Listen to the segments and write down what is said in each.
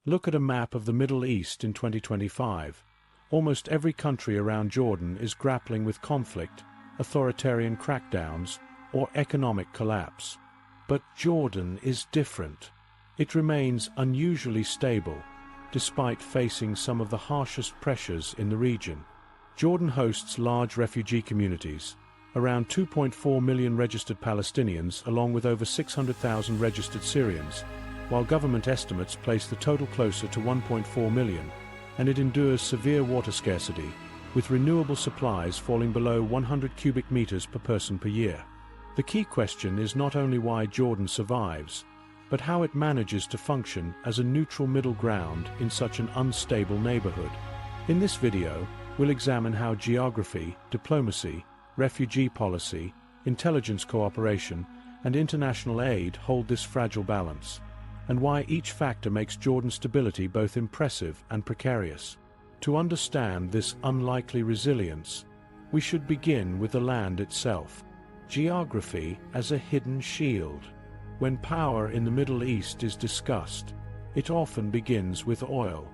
Look at a map of the Middle East in 2025. Almost every country around Jordan is grappling with conflict, authoritarian crackdowns, or economic collapse. But Jordan is different. It remains unusually stable, despite facing some of the harshest pressures in the region. Jordan hosts large refugee communities, around 2.4 million registered Palestinians along with over 600,000 registered Syrians, while government estimates place the total closer to 1.4 million, and it endures severe water scarcity, with renewable supplies falling below 100 cubic meters per person per year. The key question is not only why Jordan survives, but how it manages to function as a neutral middle ground in such an unstable neighborhood. In this video, we'll examine how geography, diplomacy, refugee policy, intelligence cooperation, and international aid hold this fragile balance, and why each factor makes Jordan's stability both impressive and precarious. To understand this unlikely resilience, we should begin with the land itself. Geography as a hidden shield. When power in the Middle East is discussed, it often begins with oil.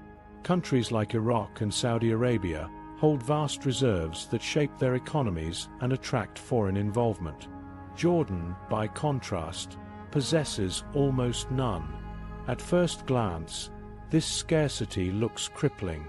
Countries like Iraq and Saudi Arabia hold vast reserves that shape their economies and attract foreign involvement. Jordan, by contrast, possesses almost none. At first glance, this scarcity looks crippling.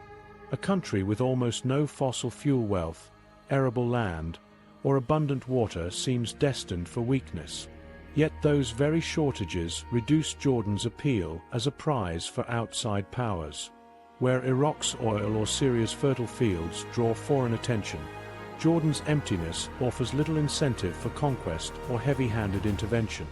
A country with almost no fossil fuel wealth, arable land, or abundant water seems destined for weakness. Yet those very shortages reduce Jordan's appeal as a prize for outside powers. Where Iraq's oil or Syria's fertile fields draw foreign attention, Jordan's emptiness offers little incentive for conquest or heavy-handed intervention.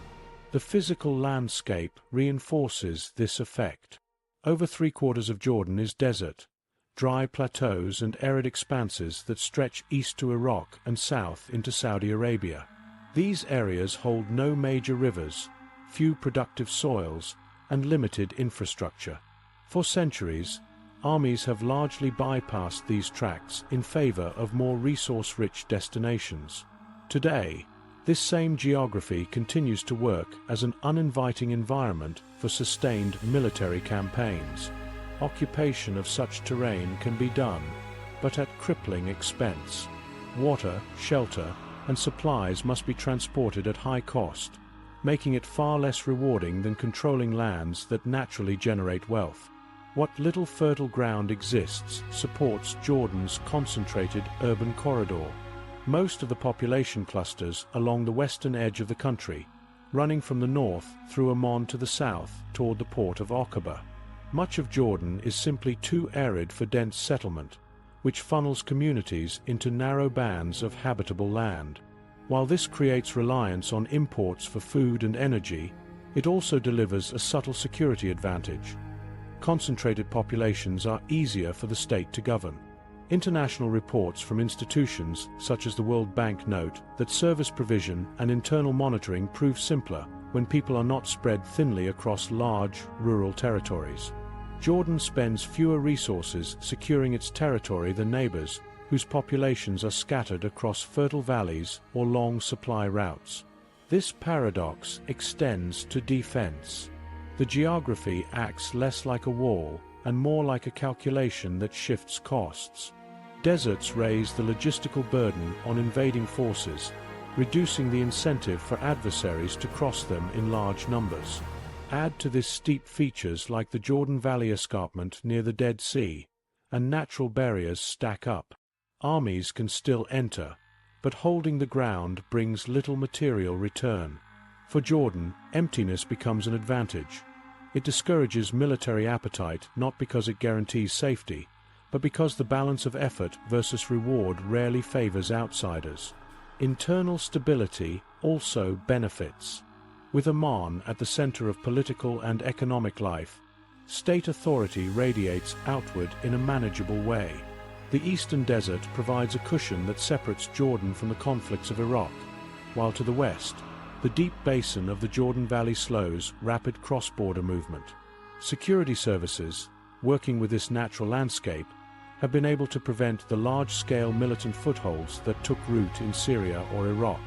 The physical landscape reinforces this effect. Over three-quarters of Jordan is desert, dry plateaus and arid expanses that stretch east to Iraq and south into Saudi Arabia. These areas hold no major rivers, few productive soils, and limited infrastructure. For centuries, armies have largely bypassed these tracts in favor of more resource-rich destinations. Today, this same geography continues to work as an uninviting environment for sustained military campaigns. Occupation of such terrain can be done, but at crippling expense. Water, shelter, and supplies must be transported at high cost, making it far less rewarding than controlling lands that naturally generate wealth. What little fertile ground exists supports Jordan's concentrated urban corridor. Most of the population clusters along the western edge of the country, running from the north through Amman to the south toward the port of Aqaba. Much of Jordan is simply too arid for dense settlement, which funnels communities into narrow bands of habitable land. While this creates reliance on imports for food and energy, it also delivers a subtle security advantage. Concentrated populations are easier for the state to govern. International reports from institutions such as the World Bank note that service provision and internal monitoring prove simpler when people are not spread thinly across large, rural territories. Jordan spends fewer resources securing its territory than neighbors whose populations are scattered across fertile valleys or long supply routes. This paradox extends to defense. The geography acts less like a wall and more like a calculation that shifts costs. Deserts raise the logistical burden on invading forces, reducing the incentive for adversaries to cross them in large numbers. Add to this steep features like the Jordan Valley escarpment near the Dead Sea, and natural barriers stack up. Armies can still enter, but holding the ground brings little material return. For Jordan, emptiness becomes an advantage. It discourages military appetite not because it guarantees safety, but because the balance of effort versus reward rarely favors outsiders. Internal stability also benefits. With Amman at the center of political and economic life, state authority radiates outward in a manageable way. The eastern desert provides a cushion that separates Jordan from the conflicts of Iraq, while to the west, the deep basin of the Jordan Valley slows rapid cross-border movement. Security services, working with this natural landscape, have been able to prevent the large-scale militant footholds that took root in Syria or Iraq.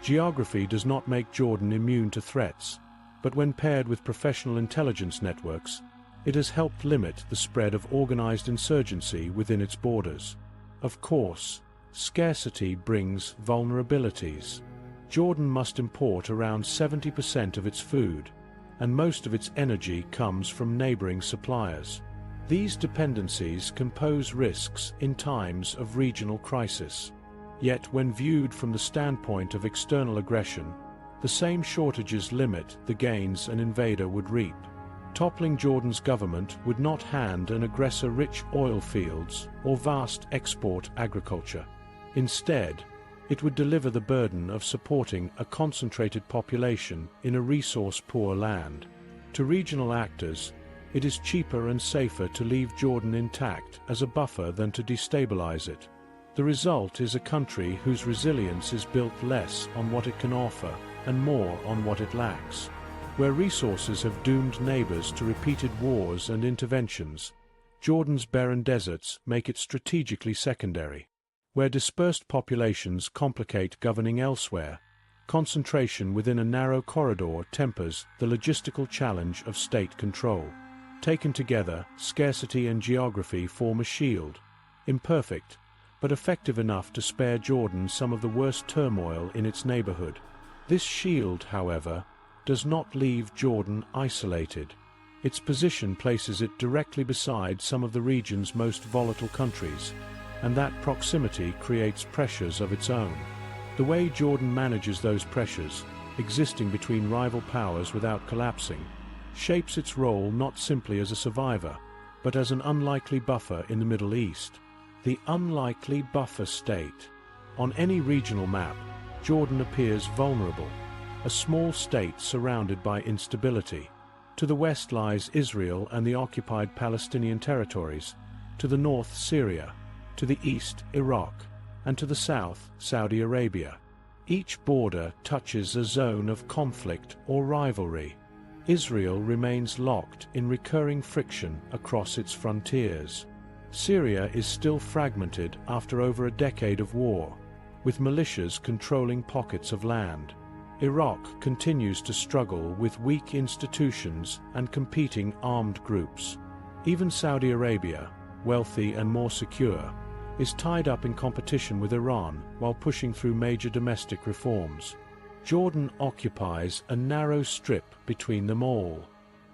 Geography does not make Jordan immune to threats, but when paired with professional intelligence networks, It has helped limit the spread of organized insurgency within its borders. Of course, scarcity brings vulnerabilities. Jordan must import around 70% of its food, and most of its energy comes from neighboring suppliers. These dependencies can pose risks in times of regional crisis. Yet when viewed from the standpoint of external aggression, the same shortages limit the gains an invader would reap. Toppling Jordan's government would not hand an aggressor rich oil fields or vast export agriculture. Instead, it would deliver the burden of supporting a concentrated population in a resource-poor land. To regional actors, it is cheaper and safer to leave Jordan intact as a buffer than to destabilize it. The result is a country whose resilience is built less on what it can offer and more on what it lacks. Where resources have doomed neighbors to repeated wars and interventions, Jordan's barren deserts make it strategically secondary. Where dispersed populations complicate governing elsewhere, concentration within a narrow corridor tempers the logistical challenge of state control. Taken together, scarcity and geography form a shield, imperfect, but effective enough to spare Jordan some of the worst turmoil in its neighborhood. This shield, however, does not leave Jordan isolated. Its position places it directly beside some of the region's most volatile countries, and that proximity creates pressures of its own. The way Jordan manages those pressures, existing between rival powers without collapsing, shapes its role not simply as a survivor, but as an unlikely buffer in the Middle East. The unlikely buffer state. On any regional map, Jordan appears vulnerable, a small state surrounded by instability. To the west lies Israel and the occupied Palestinian territories, to the north Syria, to the east Iraq, and to the south Saudi Arabia. Each border touches a zone of conflict or rivalry. Israel remains locked in recurring friction across its frontiers. Syria is still fragmented after over a decade of war, with militias controlling pockets of land. Iraq continues to struggle with weak institutions and competing armed groups. Even Saudi Arabia, wealthy and more secure, is tied up in competition with Iran while pushing through major domestic reforms. Jordan occupies a narrow strip between them all.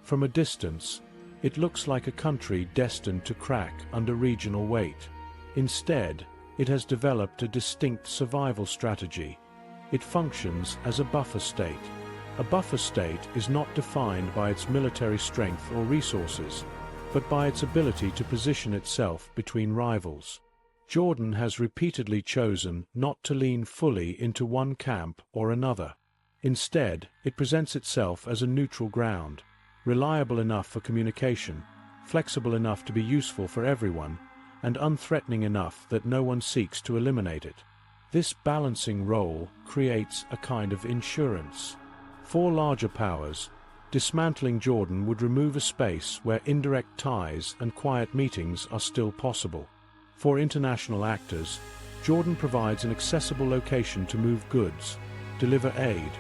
From a distance, it looks like a country destined to crack under regional weight. Instead, it has developed a distinct survival strategy. It functions as a buffer state. A buffer state is not defined by its military strength or resources, but by its ability to position itself between rivals. Jordan has repeatedly chosen not to lean fully into one camp or another. Instead, it presents itself as a neutral ground, reliable enough for communication, flexible enough to be useful for everyone, and unthreatening enough that no one seeks to eliminate it. This balancing role creates a kind of insurance. For larger powers, dismantling Jordan would remove a space where indirect ties and quiet meetings are still possible. For international actors, Jordan provides an accessible location to move goods, deliver aid,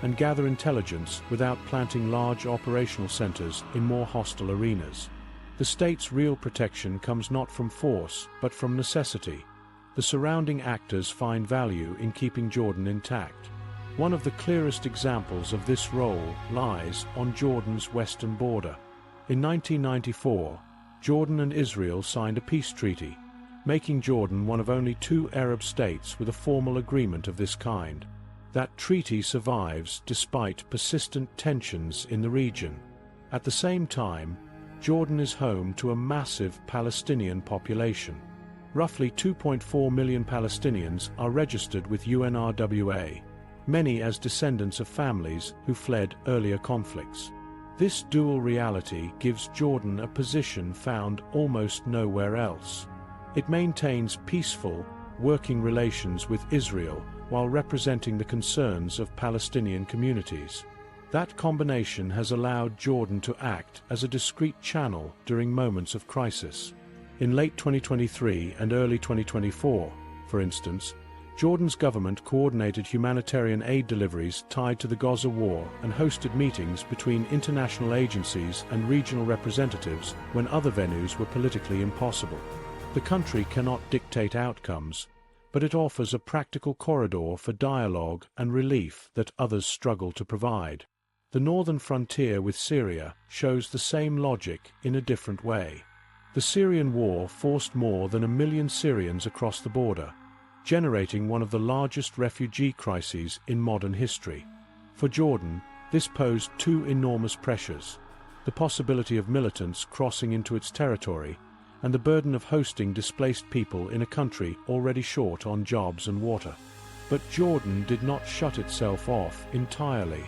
and gather intelligence without planting large operational centers in more hostile arenas. The state's real protection comes not from force, but from necessity. The surrounding actors find value in keeping Jordan intact. One of the clearest examples of this role lies on Jordan's western border. In 1994, Jordan and Israel signed a peace treaty, making Jordan one of only 2 Arab states with a formal agreement of this kind. That treaty survives despite persistent tensions in the region. At the same time, Jordan is home to a massive Palestinian population. Roughly 2.4 million Palestinians are registered with UNRWA, many as descendants of families who fled earlier conflicts. This dual reality gives Jordan a position found almost nowhere else. It maintains peaceful, working relations with Israel while representing the concerns of Palestinian communities. That combination has allowed Jordan to act as a discrete channel during moments of crisis. In late 2023 and early 2024, for instance, Jordan's government coordinated humanitarian aid deliveries tied to the Gaza war and hosted meetings between international agencies and regional representatives when other venues were politically impossible. The country cannot dictate outcomes, but it offers a practical corridor for dialogue and relief that others struggle to provide. The northern frontier with Syria shows the same logic in a different way. The Syrian war forced more than 1 million Syrians across the border, generating one of the largest refugee crises in modern history. For Jordan, this posed two enormous pressures: the possibility of militants crossing into its territory, and the burden of hosting displaced people in a country already short on jobs and water. But Jordan did not shut itself off entirely.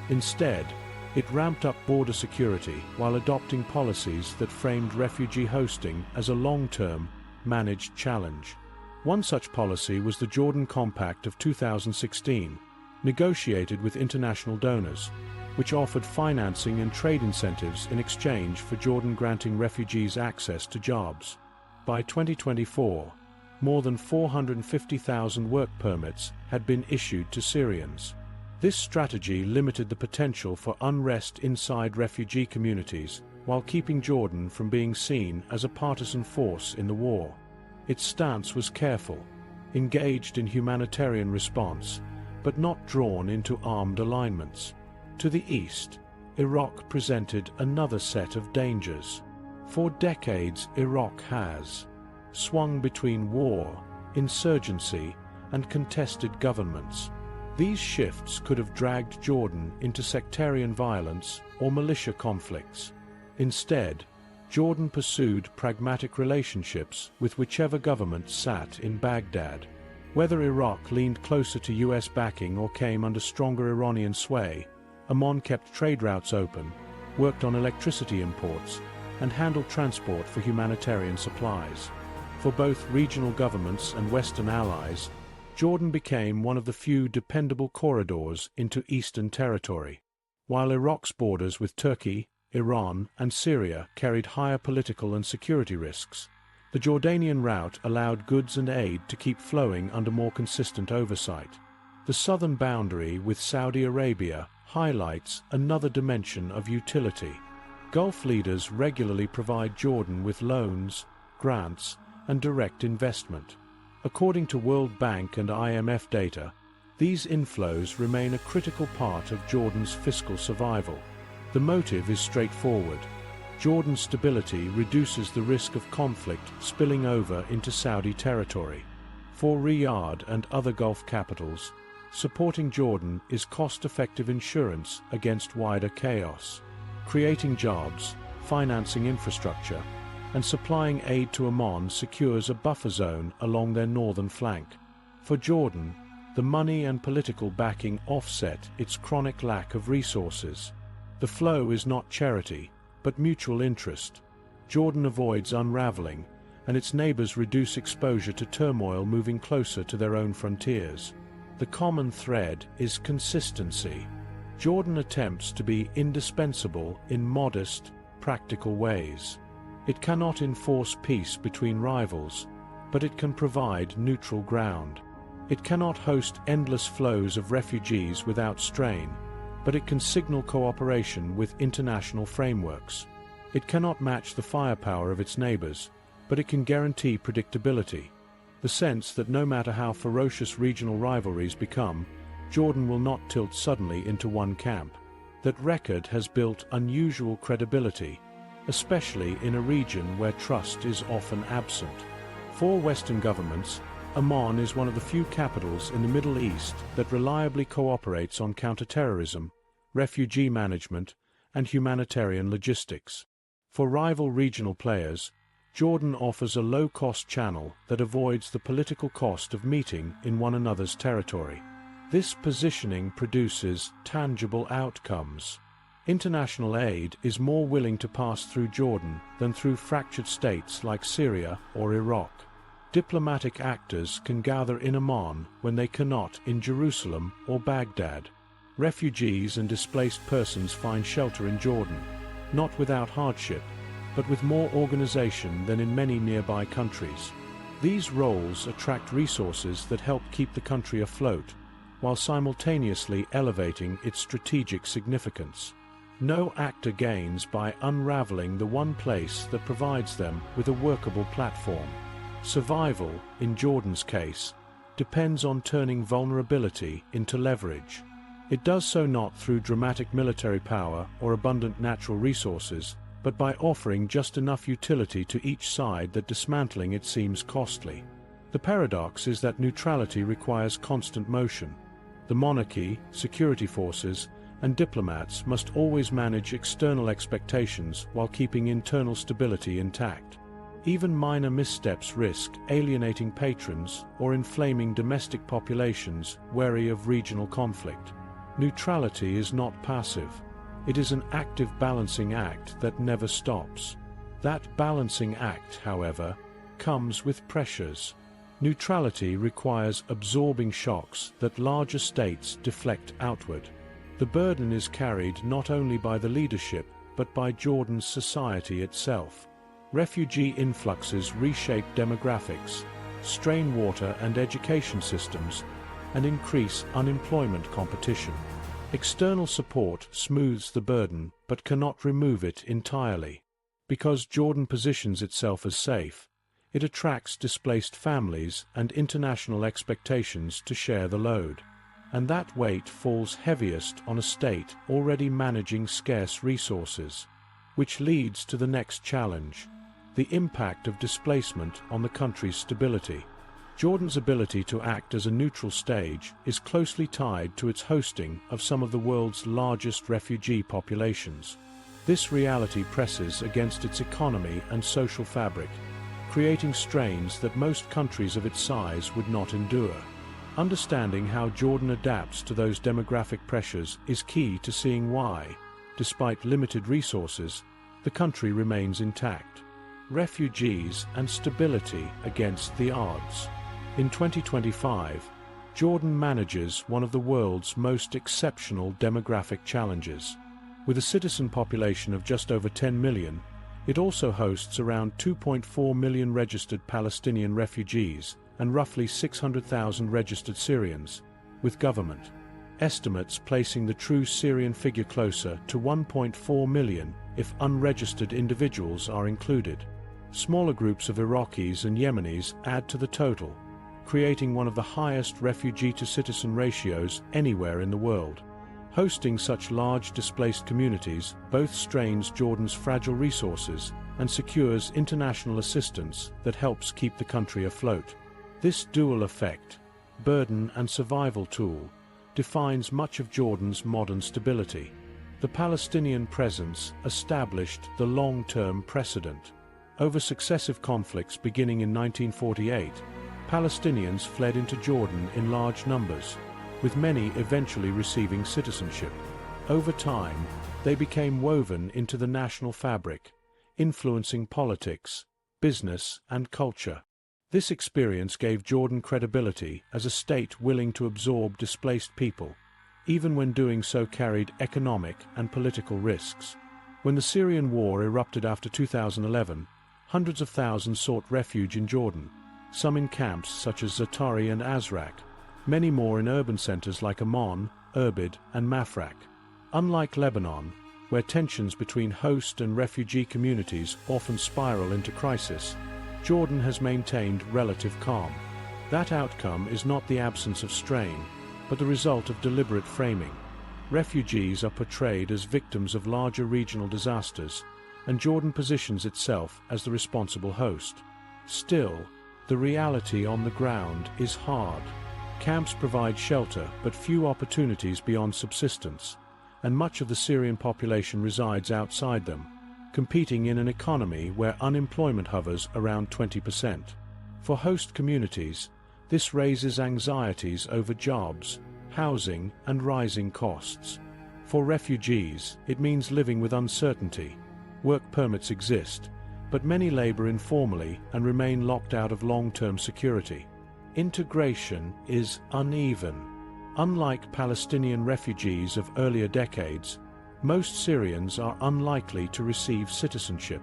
Instead, it ramped up border security while adopting policies that framed refugee hosting as a long-term, managed challenge. One such policy was the Jordan Compact of 2016, negotiated with international donors, which offered financing and trade incentives in exchange for Jordan granting refugees access to jobs. By 2024, more than 450,000 work permits had been issued to Syrians. This strategy limited the potential for unrest inside refugee communities while keeping Jordan from being seen as a partisan force in the war. Its stance was careful, engaged in humanitarian response, but not drawn into armed alignments. To the east, Iraq presented another set of dangers. For decades, Iraq has swung between war, insurgency, and contested governments. These shifts could have dragged Jordan into sectarian violence or militia conflicts. Instead, Jordan pursued pragmatic relationships with whichever government sat in Baghdad. Whether Iraq leaned closer to US backing or came under stronger Iranian sway, Amman kept trade routes open, worked on electricity imports, and handled transport for humanitarian supplies. For both regional governments and Western allies, Jordan became one of the few dependable corridors into Eastern territory. While Iraq's borders with Turkey, Iran, and Syria carried higher political and security risks, the Jordanian route allowed goods and aid to keep flowing under more consistent oversight. The southern boundary with Saudi Arabia highlights another dimension of utility. Gulf leaders regularly provide Jordan with loans, grants, and direct investment. According to World Bank and IMF data, these inflows remain a critical part of Jordan's fiscal survival. The motive is straightforward. Jordan's stability reduces the risk of conflict spilling over into Saudi territory. For Riyadh and other Gulf capitals, supporting Jordan is cost-effective insurance against wider chaos. Creating jobs, financing infrastructure, and supplying aid to Amman secures a buffer zone along their northern flank. For Jordan, the money and political backing offset its chronic lack of resources. The flow is not charity, but mutual interest. Jordan avoids unraveling, and its neighbors reduce exposure to turmoil moving closer to their own frontiers. The common thread is consistency. Jordan attempts to be indispensable in modest, practical ways. It cannot enforce peace between rivals, but it can provide neutral ground. It cannot host endless flows of refugees without strain, but it can signal cooperation with international frameworks. It cannot match the firepower of its neighbors, but it can guarantee predictability. The sense that no matter how ferocious regional rivalries become, Jordan will not tilt suddenly into one camp. That record has built unusual credibility, especially in a region where trust is often absent. For Western governments, Amman is one of the few capitals in the Middle East that reliably cooperates on counterterrorism, refugee management, and humanitarian logistics. For rival regional players, Jordan offers a low-cost channel that avoids the political cost of meeting in one another's territory. This positioning produces tangible outcomes. International aid is more willing to pass through Jordan than through fractured states like Syria or Iraq. Diplomatic actors can gather in Amman when they cannot in Jerusalem or Baghdad. Refugees and displaced persons find shelter in Jordan, not without hardship, but with more organization than in many nearby countries. These roles attract resources that help keep the country afloat, while simultaneously elevating its strategic significance. No actor gains by unraveling the one place that provides them with a workable platform. Survival, in Jordan's case, depends on turning vulnerability into leverage. It does so not through dramatic military power or abundant natural resources, but by offering just enough utility to each side that dismantling it seems costly. The paradox is that neutrality requires constant motion. The monarchy, security forces, and diplomats must always manage external expectations while keeping internal stability intact. Even minor missteps risk alienating patrons or inflaming domestic populations wary of regional conflict. Neutrality is not passive. It is an active balancing act that never stops. That balancing act, however, comes with pressures. Neutrality requires absorbing shocks that larger states deflect outward. The burden is carried not only by the leadership, but by Jordan's society itself. Refugee influxes reshape demographics, strain water and education systems, and increase unemployment competition. External support smooths the burden but cannot remove it entirely. Because Jordan positions itself as safe, it attracts displaced families and international expectations to share the load. And that weight falls heaviest on a state already managing scarce resources. Which leads to the next challenge: the impact of displacement on the country's stability. Jordan's ability to act as a neutral stage is closely tied to its hosting of some of the world's largest refugee populations. This reality presses against its economy and social fabric, creating strains that most countries of its size would not endure. Understanding how Jordan adapts to those demographic pressures is key to seeing why, despite limited resources, the country remains intact. Refugees and stability against the odds. In 2025, Jordan manages one of the world's most exceptional demographic challenges. With a citizen population of just over 10 million, it also hosts around 2.4 million registered Palestinian refugees and roughly 600,000 registered Syrians, with government estimates placing the true Syrian figure closer to 1.4 million if unregistered individuals are included. Smaller groups of Iraqis and Yemenis add to the total, creating one of the highest refugee-to-citizen ratios anywhere in the world. Hosting such large displaced communities both strains Jordan's fragile resources and secures international assistance that helps keep the country afloat. This dual effect, burden and survival tool, defines much of Jordan's modern stability. The Palestinian presence established the long-term precedent. Over successive conflicts beginning in 1948, Palestinians fled into Jordan in large numbers, with many eventually receiving citizenship. Over time, they became woven into the national fabric, influencing politics, business, and culture. This experience gave Jordan credibility as a state willing to absorb displaced people, even when doing so carried economic and political risks. When the Syrian war erupted after 2011, hundreds of thousands sought refuge in Jordan, some in camps such as Zaatari and Azraq, many more in urban centers like Amman, Irbid, and Mafraq. Unlike Lebanon, where tensions between host and refugee communities often spiral into crisis, Jordan has maintained relative calm. That outcome is not the absence of strain, but the result of deliberate framing. Refugees are portrayed as victims of larger regional disasters, and Jordan positions itself as the responsible host. Still, the reality on the ground is hard. Camps provide shelter but few opportunities beyond subsistence, and much of the Syrian population resides outside them, competing in an economy where unemployment hovers around 20%. For host communities, this raises anxieties over jobs, housing, and rising costs. For refugees, it means living with uncertainty. Work permits exist, but many labor informally and remain locked out of long-term security. Integration is uneven. Unlike Palestinian refugees of earlier decades, most Syrians are unlikely to receive citizenship.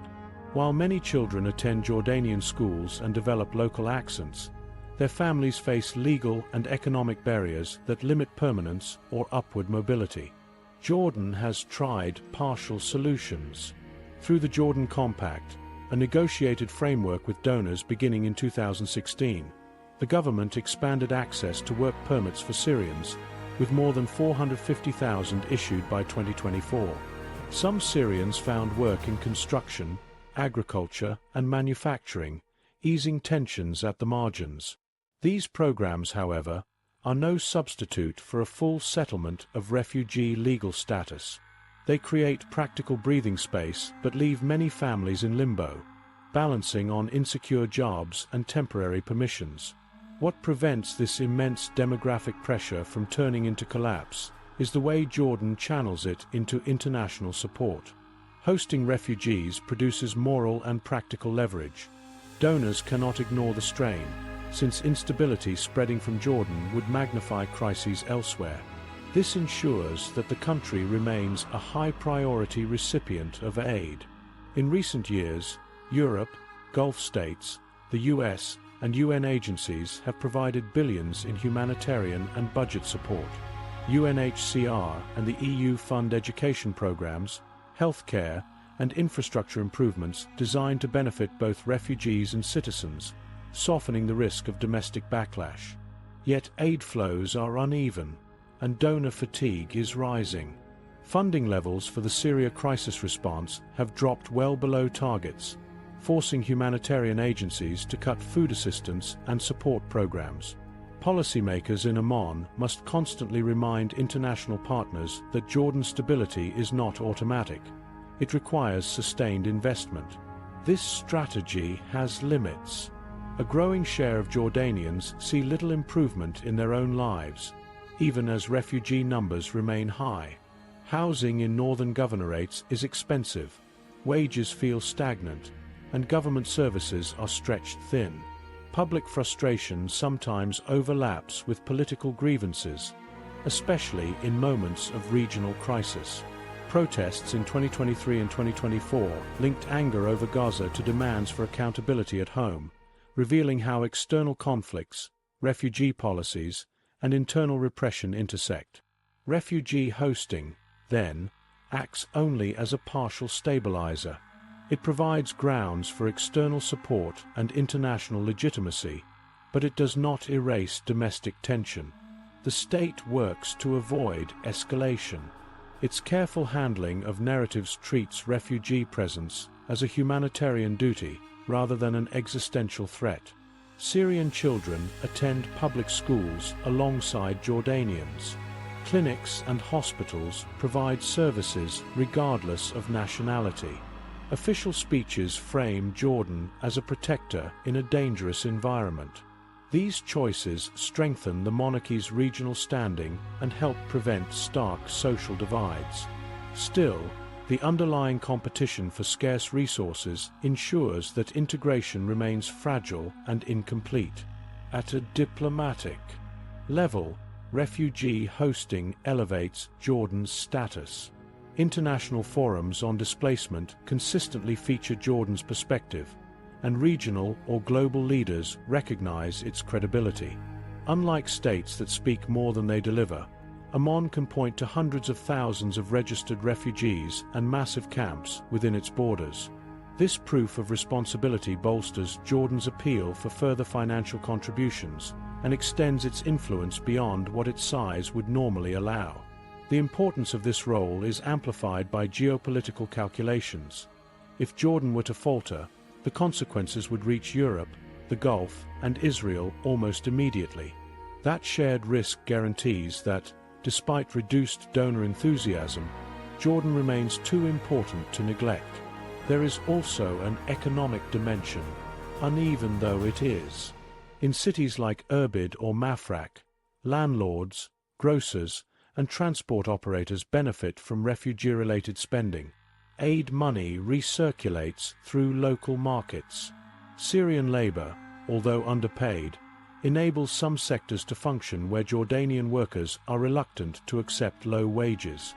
While many children attend Jordanian schools and develop local accents, their families face legal and economic barriers that limit permanence or upward mobility. Jordan has tried partial solutions. Through the Jordan Compact, a negotiated framework with donors beginning in 2016, the government expanded access to work permits for Syrians, with more than 450,000 issued by 2024. Some Syrians found work in construction, agriculture, and manufacturing, easing tensions at the margins. These programs, however, are no substitute for a full settlement of refugee legal status. They create practical breathing space but leave many families in limbo, balancing on insecure jobs and temporary permissions. What prevents this immense demographic pressure from turning into collapse is the way Jordan channels it into international support. Hosting refugees produces moral and practical leverage. Donors cannot ignore the strain, since instability spreading from Jordan would magnify crises elsewhere. This ensures that the country remains a high-priority recipient of aid. In recent years, Europe, Gulf states, the US, and UN agencies have provided billions in humanitarian and budget support. UNHCR and the EU fund education programs, healthcare, and infrastructure improvements designed to benefit both refugees and citizens, softening the risk of domestic backlash. Yet aid flows are uneven, and donor fatigue is rising. Funding levels for the Syria crisis response have dropped well below targets, forcing humanitarian agencies to cut food assistance and support programs. Policymakers in Amman must constantly remind international partners that Jordan's stability is not automatic. It requires sustained investment. This strategy has limits. A growing share of Jordanians see little improvement in their own lives, even as refugee numbers remain high. Housing in northern governorates is expensive, wages feel stagnant, and government services are stretched thin. Public frustration sometimes overlaps with political grievances, especially in moments of regional crisis. Protests in 2023 and 2024 linked anger over Gaza to demands for accountability at home, revealing how external conflicts, refugee policies, and internal repression intersect. Refugee hosting, then, acts only as a partial stabilizer. It provides grounds for external support and international legitimacy, but it does not erase domestic tension. The state works to avoid escalation. Its careful handling of narratives treats refugee presence as a humanitarian duty rather than an existential threat. Syrian children attend public schools alongside Jordanians. Clinics and hospitals provide services regardless of nationality. Official speeches frame Jordan as a protector in a dangerous environment. These choices strengthen the monarchy's regional standing and help prevent stark social divides. Still, the underlying competition for scarce resources ensures that integration remains fragile and incomplete. At a diplomatic level, refugee hosting elevates Jordan's status. International forums on displacement consistently feature Jordan's perspective, and regional or global leaders recognize its credibility. Unlike states that speak more than they deliver, Amman can point to hundreds of thousands of registered refugees and massive camps within its borders. This proof of responsibility bolsters Jordan's appeal for further financial contributions and extends its influence beyond what its size would normally allow. The importance of this role is amplified by geopolitical calculations. If Jordan were to falter, the consequences would reach Europe, the Gulf, and Israel almost immediately. That shared risk guarantees that, despite reduced donor enthusiasm, Jordan remains too important to neglect. There is also an economic dimension, uneven though it is. In cities like Irbid or Mafraq, landlords, grocers, and transport operators benefit from refugee-related spending. Aid money recirculates through local markets. Syrian labor, although underpaid, enables some sectors to function where Jordanian workers are reluctant to accept low wages.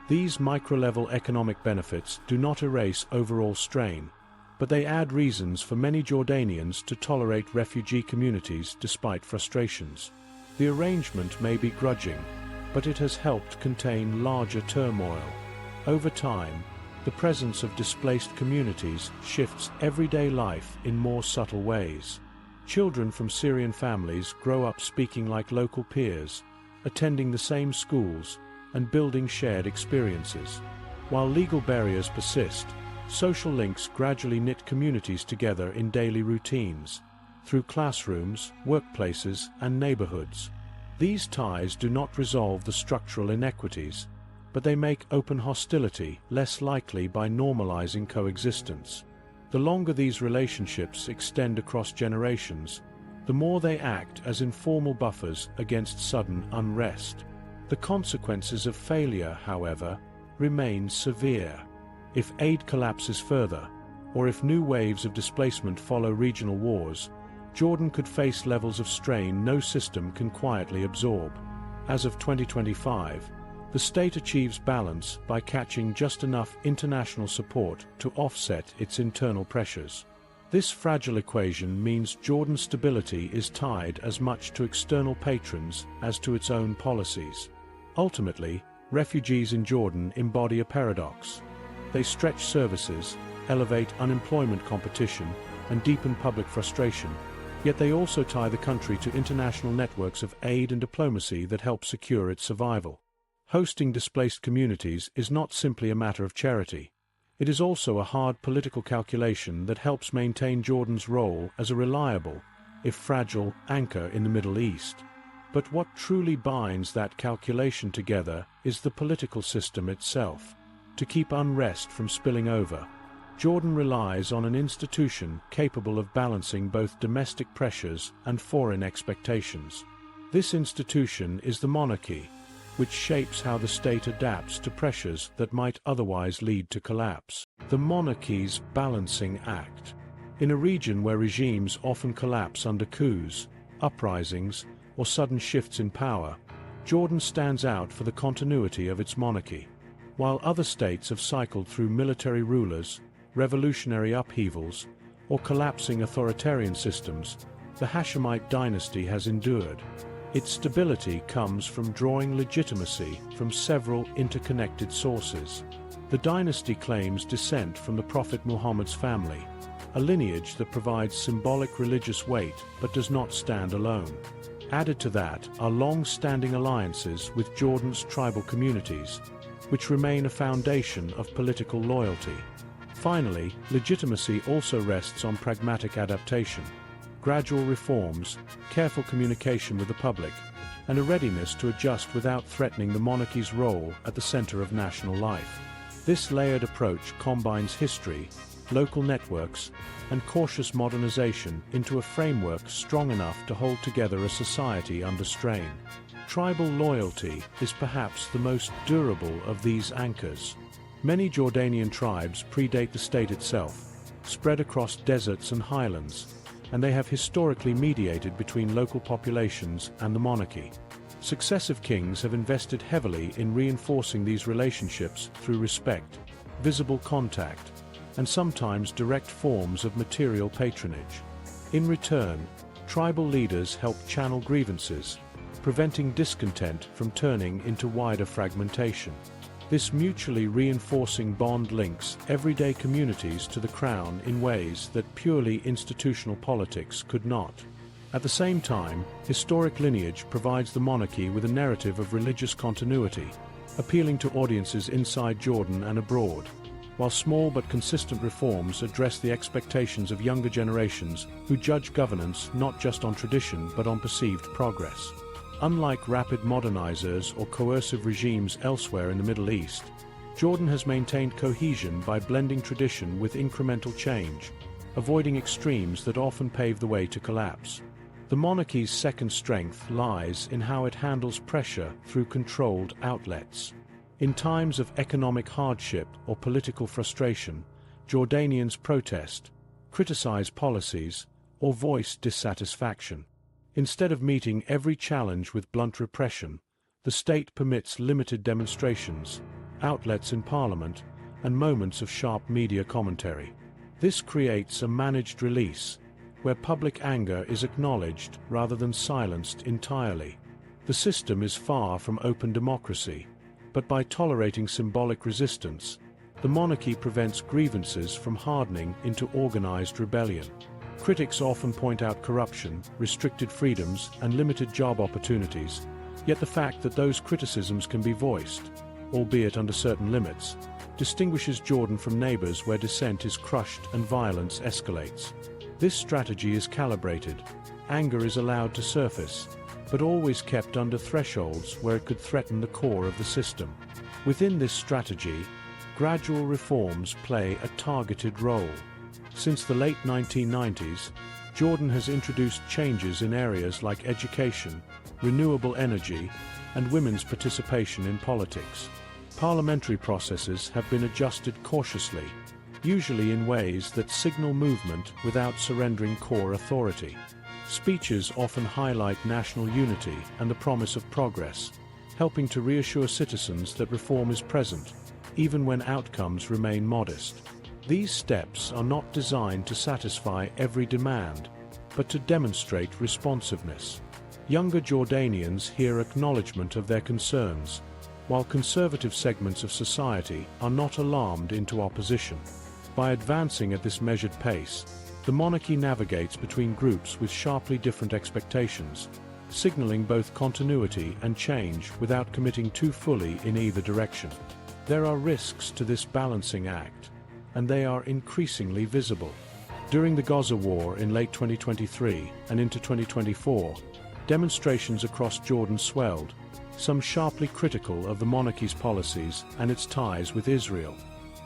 These micro-level economic benefits do not erase overall strain, but they add reasons for many Jordanians to tolerate refugee communities despite frustrations. The arrangement may be grudging, but it has helped contain larger turmoil. Over time, the presence of displaced communities shifts everyday life in more subtle ways. Children from Syrian families grow up speaking like local peers, attending the same schools, and building shared experiences. While legal barriers persist, social links gradually knit communities together in daily routines, through classrooms, workplaces, and neighborhoods. These ties do not resolve the structural inequities, but they make open hostility less likely by normalizing coexistence. The longer these relationships extend across generations, the more they act as informal buffers against sudden unrest. The consequences of failure, however, remain severe. If aid collapses further, or if new waves of displacement follow regional wars, Jordan could face levels of strain no system can quietly absorb. As of 2025, the state achieves balance by catching just enough international support to offset its internal pressures. This fragile equation means Jordan's stability is tied as much to external patrons as to its own policies. Ultimately, refugees in Jordan embody a paradox. They stretch services, elevate unemployment competition, and deepen public frustration, yet they also tie the country to international networks of aid and diplomacy that help secure its survival. Hosting displaced communities is not simply a matter of charity. It is also a hard political calculation that helps maintain Jordan's role as a reliable, if fragile, anchor in the Middle East. But what truly binds that calculation together is the political system itself. To keep unrest from spilling over, Jordan relies on an institution capable of balancing both domestic pressures and foreign expectations. This institution is the monarchy, which shapes how the state adapts to pressures that might otherwise lead to collapse. The monarchy's balancing act. In a region where regimes often collapse under coups, uprisings, or sudden shifts in power, Jordan stands out for the continuity of its monarchy. While other states have cycled through military rulers, revolutionary upheavals, or collapsing authoritarian systems, the Hashemite dynasty has endured. Its stability comes from drawing legitimacy from several interconnected sources. The dynasty claims descent from the Prophet Muhammad's family, a lineage that provides symbolic religious weight but does not stand alone. Added to that are long-standing alliances with Jordan's tribal communities, which remain a foundation of political loyalty. Finally, legitimacy also rests on pragmatic adaptation, gradual reforms, careful communication with the public, and a readiness to adjust without threatening the monarchy's role at the center of national life. This layered approach combines history, local networks, and cautious modernization into a framework strong enough to hold together a society under strain. Tribal loyalty is perhaps the most durable of these anchors. Many Jordanian tribes predate the state itself, spread across deserts and highlands, and they have historically mediated between local populations and the monarchy. Successive kings have invested heavily in reinforcing these relationships through respect, visible contact, and sometimes direct forms of material patronage. In return, tribal leaders help channel grievances, preventing discontent from turning into wider fragmentation. This mutually reinforcing bond links everyday communities to the crown in ways that purely institutional politics could not. At the same time, historic lineage provides the monarchy with a narrative of religious continuity, appealing to audiences inside Jordan and abroad, while small but consistent reforms address the expectations of younger generations who judge governance not just on tradition but on perceived progress. Unlike rapid modernizers or coercive regimes elsewhere in the Middle East, Jordan has maintained cohesion by blending tradition with incremental change, avoiding extremes that often pave the way to collapse. The monarchy's second strength lies in how it handles pressure through controlled outlets. In times of economic hardship or political frustration, Jordanians protest, criticize policies, or voice dissatisfaction. Instead of meeting every challenge with blunt repression, the state permits limited demonstrations, outlets in parliament, and moments of sharp media commentary. This creates a managed release, where public anger is acknowledged rather than silenced entirely. The system is far from open democracy, but by tolerating symbolic resistance, the monarchy prevents grievances from hardening into organized rebellion. Critics often point out corruption, restricted freedoms, and limited job opportunities, yet the fact that those criticisms can be voiced, albeit under certain limits, distinguishes Jordan from neighbors where dissent is crushed and violence escalates. This strategy is calibrated. Anger is allowed to surface, but always kept under thresholds where it could threaten the core of the system. Within this strategy, gradual reforms play a targeted role. Since the late 1990s, Jordan has introduced changes in areas like education, renewable energy, and women's participation in politics. Parliamentary processes have been adjusted cautiously, usually in ways that signal movement without surrendering core authority. Speeches often highlight national unity and the promise of progress, helping to reassure citizens that reform is present, even when outcomes remain modest. These steps are not designed to satisfy every demand, but to demonstrate responsiveness. Younger Jordanians hear acknowledgement of their concerns, while conservative segments of society are not alarmed into opposition. By advancing at this measured pace, the monarchy navigates between groups with sharply different expectations, signaling both continuity and change without committing too fully in either direction. There are risks to this balancing act, and they are increasingly visible. During the Gaza War in late 2023 and into 2024, demonstrations across Jordan swelled, some sharply critical of the monarchy's policies and its ties with Israel.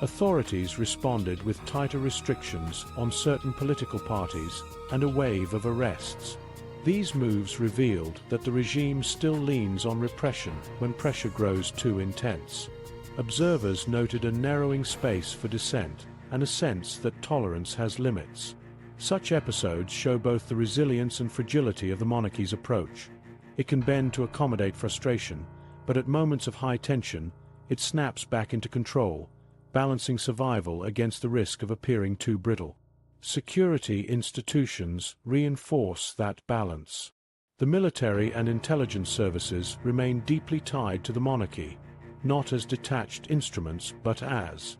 Authorities responded with tighter restrictions on certain political parties and a wave of arrests. These moves revealed that the regime still leans on repression when pressure grows too intense. Observers noted a narrowing space for dissent and a sense that tolerance has limits. Such episodes show both the resilience and fragility of the monarchy's approach. It can bend to accommodate frustration, but at moments of high tension, it snaps back into control, balancing survival against the risk of appearing too brittle. Security institutions reinforce that balance. The military and intelligence services remain deeply tied to the monarchy, not as detached instruments but as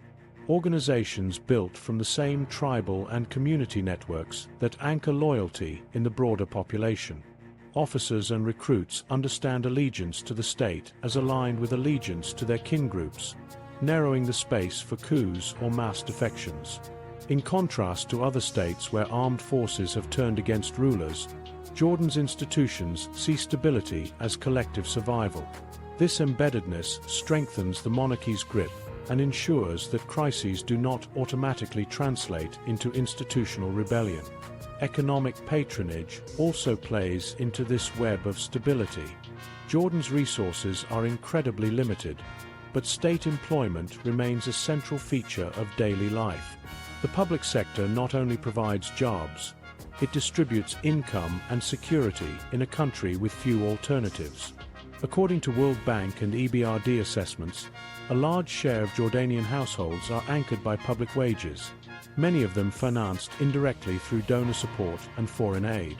organizations built from the same tribal and community networks that anchor loyalty in the broader population. Officers and recruits understand allegiance to the state as aligned with allegiance to their kin groups, narrowing the space for coups or mass defections. In contrast to other states where armed forces have turned against rulers, Jordan's institutions see stability as collective survival. This embeddedness strengthens the monarchy's grip and ensures that crises do not automatically translate into institutional rebellion. Economic patronage also plays into this web of stability. Jordan's resources are incredibly limited, but state employment remains a central feature of daily life. The public sector not only provides jobs, it distributes income and security in a country with few alternatives. According to World Bank and EBRD assessments, a large share of Jordanian households are anchored by public wages, many of them financed indirectly through donor support and foreign aid.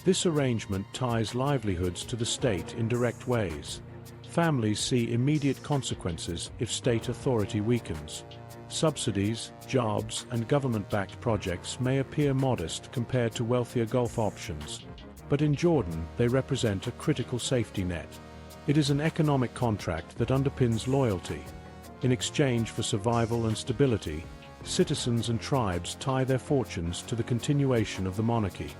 This arrangement ties livelihoods to the state in direct ways. Families see immediate consequences if state authority weakens. Subsidies, jobs, and government-backed projects may appear modest compared to wealthier Gulf options, but in Jordan they represent a critical safety net. It is an economic contract that underpins loyalty. In exchange for survival and stability, citizens and tribes tie their fortunes to the continuation of the monarchy.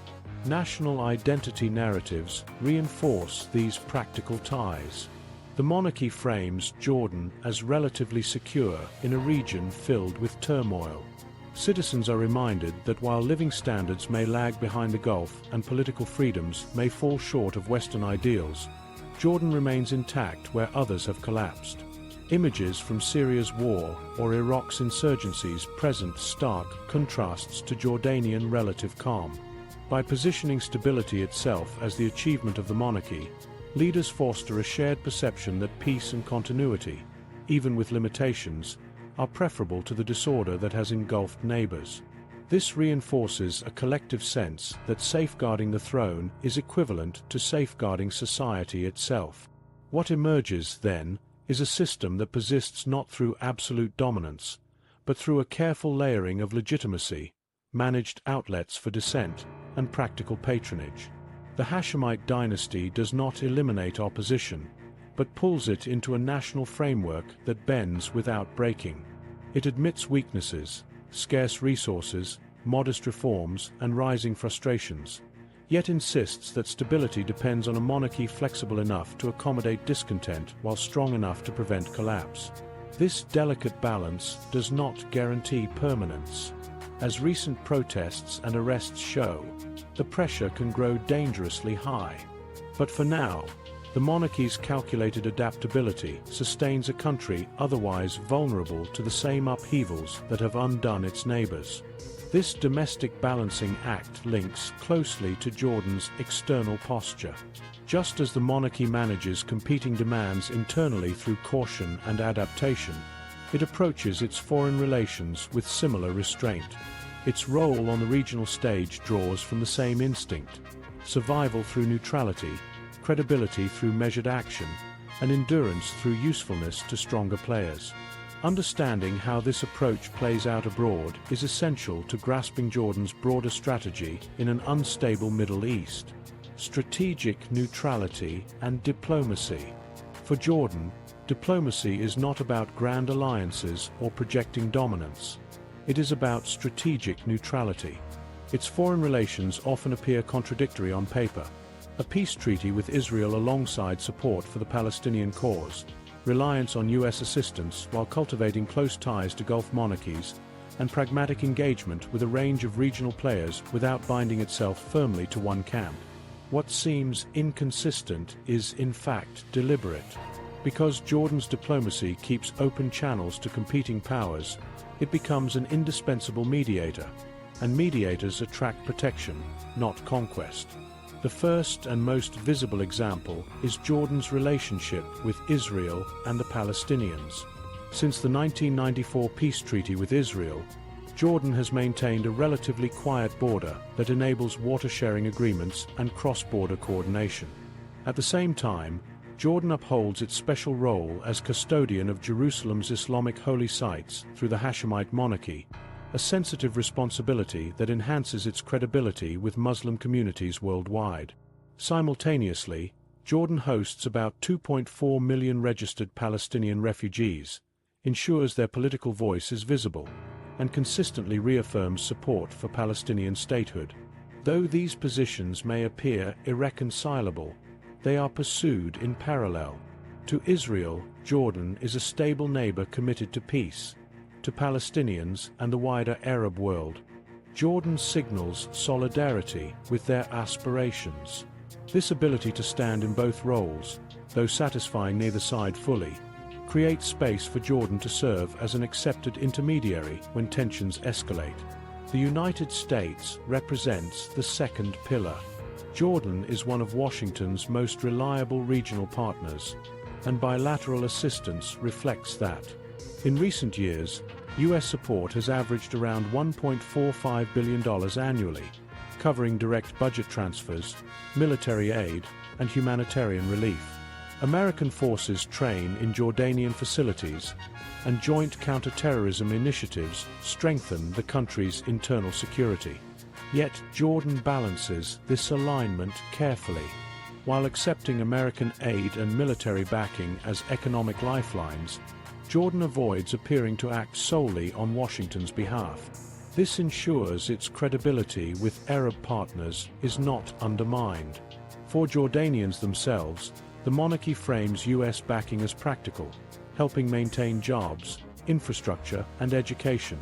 National identity narratives reinforce these practical ties. The monarchy frames Jordan as relatively secure in a region filled with turmoil. Citizens are reminded that while living standards may lag behind the Gulf and political freedoms may fall short of Western ideals, Jordan remains intact where others have collapsed. Images from Syria's war or Iraq's insurgencies present stark contrasts to Jordanian relative calm. By positioning stability itself as the achievement of the monarchy, leaders foster a shared perception that peace and continuity, even with limitations, are preferable to the disorder that has engulfed neighbors. This reinforces a collective sense that safeguarding the throne is equivalent to safeguarding society itself. What emerges, then, is a system that persists not through absolute dominance, but through a careful layering of legitimacy, managed outlets for dissent, and practical patronage. The Hashemite dynasty does not eliminate opposition, but pulls it into a national framework that bends without breaking. It admits weaknesses, scarce resources, modest reforms, and rising frustrations, yet insists that stability depends on a monarchy flexible enough to accommodate discontent while strong enough to prevent collapse. This delicate balance does not guarantee permanence. As recent protests and arrests show, the pressure can grow dangerously high. But for now, the monarchy's calculated adaptability sustains a country otherwise vulnerable to the same upheavals that have undone its neighbors. This domestic balancing act links closely to Jordan's external posture. Just as the monarchy manages competing demands internally through caution and adaptation, it approaches its foreign relations with similar restraint. Its role on the regional stage draws from the same instinct: survival through neutrality, credibility through measured action, and endurance through usefulness to stronger players. Understanding how this approach plays out abroad is essential to grasping Jordan's broader strategy in an unstable Middle East. Strategic neutrality and diplomacy. For Jordan, diplomacy is not about grand alliances or projecting dominance. It is about strategic neutrality. Its foreign relations often appear contradictory on paper. A peace treaty with Israel alongside support for the Palestinian cause, reliance on U.S. assistance while cultivating close ties to Gulf monarchies, and pragmatic engagement with a range of regional players without binding itself firmly to one camp. What seems inconsistent is in fact deliberate. Because Jordan's diplomacy keeps open channels to competing powers, it becomes an indispensable mediator, and mediators attract protection, not conquest. The first and most visible example is Jordan's relationship with Israel and the Palestinians. Since the 1994 peace treaty with Israel, Jordan has maintained a relatively quiet border that enables water-sharing agreements and cross-border coordination. At the same time, Jordan upholds its special role as custodian of Jerusalem's Islamic holy sites through the Hashemite Monarchy, a sensitive responsibility that enhances its credibility with Muslim communities worldwide. Simultaneously, Jordan hosts about 2.4 million registered Palestinian refugees, ensures their political voice is visible, and consistently reaffirms support for Palestinian statehood. Though these positions may appear irreconcilable, they are pursued in parallel. To Israel, Jordan is a stable neighbor committed to peace. To Palestinians and the wider Arab world, Jordan signals solidarity with their aspirations. This ability to stand in both roles, though satisfying neither side fully, creates space for Jordan to serve as an accepted intermediary when tensions escalate. The United States represents the second pillar. Jordan is one of Washington's most reliable regional partners, and bilateral assistance reflects that. In recent years, U.S. support has averaged around $1.45 billion annually, covering direct budget transfers, military aid, and humanitarian relief. American forces train in Jordanian facilities, and joint counterterrorism initiatives strengthen the country's internal security. Yet Jordan balances this alignment carefully. While accepting American aid and military backing as economic lifelines, Jordan avoids appearing to act solely on Washington's behalf. This ensures its credibility with Arab partners is not undermined. For Jordanians themselves, the monarchy frames U.S. backing as practical, helping maintain jobs, infrastructure, and education,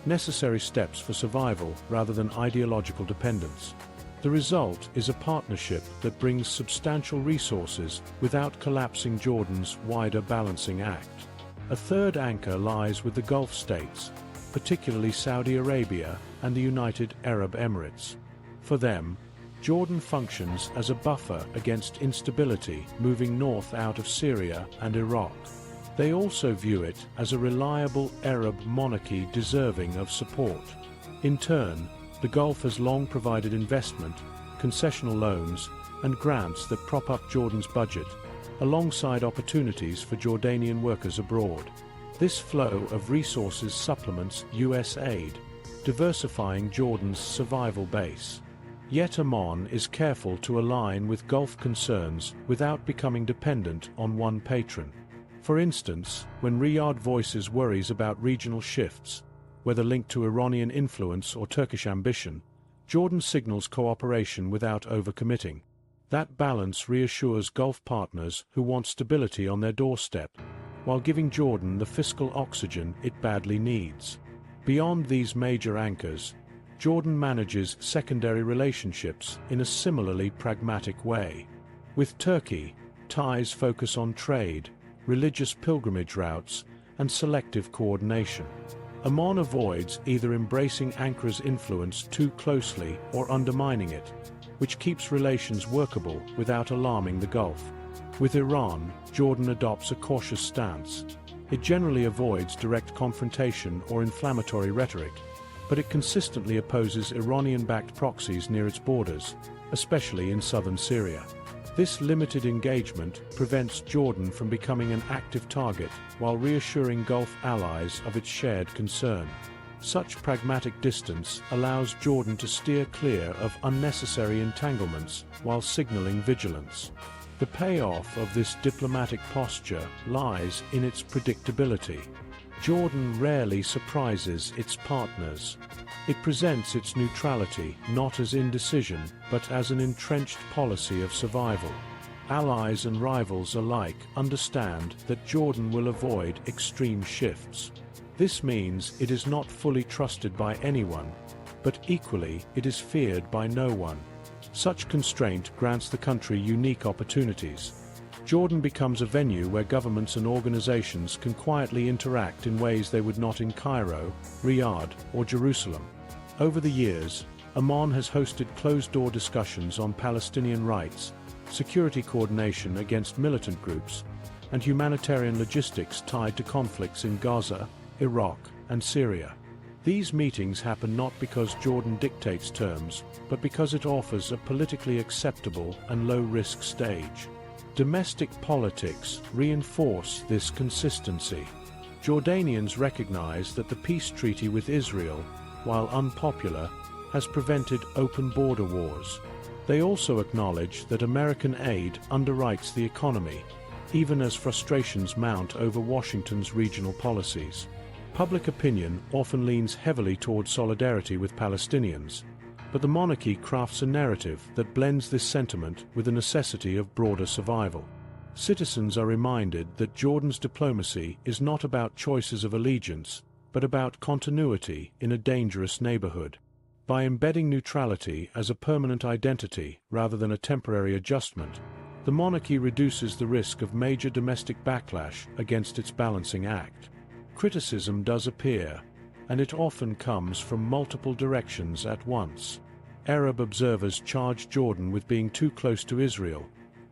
necessary steps for survival rather than ideological dependence. The result is a partnership that brings substantial resources without collapsing Jordan's wider balancing act. A third anchor lies with the Gulf states, particularly Saudi Arabia and the United Arab Emirates. For them, Jordan functions as a buffer against instability moving north out of Syria and Iraq. They also view it as a reliable Arab monarchy deserving of support. In turn, the Gulf has long provided investment, concessional loans, and grants that prop up Jordan's budget, alongside opportunities for Jordanian workers abroad. This flow of resources supplements U.S. aid, diversifying Jordan's survival base. Yet Amman is careful to align with Gulf concerns without becoming dependent on one patron. For instance, when Riyadh voices worries about regional shifts, whether linked to Iranian influence or Turkish ambition, Jordan signals cooperation without overcommitting. That balance reassures Gulf partners who want stability on their doorstep, while giving Jordan the fiscal oxygen it badly needs. Beyond these major anchors, Jordan manages secondary relationships in a similarly pragmatic way. With Turkey, ties focus on trade, religious pilgrimage routes, and selective coordination. Amman avoids either embracing Ankara's influence too closely or undermining it, which keeps relations workable without alarming the Gulf. With Iran, Jordan adopts a cautious stance. It generally avoids direct confrontation or inflammatory rhetoric, but it consistently opposes Iranian-backed proxies near its borders, especially in southern Syria. This limited engagement prevents Jordan from becoming an active target while reassuring Gulf allies of its shared concern. Such pragmatic distance allows Jordan to steer clear of unnecessary entanglements while signaling vigilance. The payoff of this diplomatic posture lies in its predictability. Jordan rarely surprises its partners. It presents its neutrality not as indecision, but as an entrenched policy of survival. Allies and rivals alike understand that Jordan will avoid extreme shifts. This means it is not fully trusted by anyone, but equally it is feared by no one. Such constraint grants the country unique opportunities. Jordan becomes a venue where governments and organizations can quietly interact in ways they would not in Cairo, Riyadh, or Jerusalem. Over the years, Amman has hosted closed-door discussions on Palestinian rights, security coordination against militant groups, and humanitarian logistics tied to conflicts in Gaza, Iraq, and Syria. These meetings happen not because Jordan dictates terms, but because it offers a politically acceptable and low-risk stage. Domestic politics reinforce this consistency. Jordanians recognize that the peace treaty with Israel, while unpopular, has prevented open border wars. They also acknowledge that American aid underwrites the economy, even as frustrations mount over Washington's regional policies. Public opinion often leans heavily toward solidarity with Palestinians, but the monarchy crafts a narrative that blends this sentiment with the necessity of broader survival. Citizens are reminded that Jordan's diplomacy is not about choices of allegiance, but about continuity in a dangerous neighborhood. By embedding neutrality as a permanent identity rather than a temporary adjustment, the monarchy reduces the risk of major domestic backlash against its balancing act. Criticism does appear, and it often comes from multiple directions at once. Arab observers charge Jordan with being too close to Israel.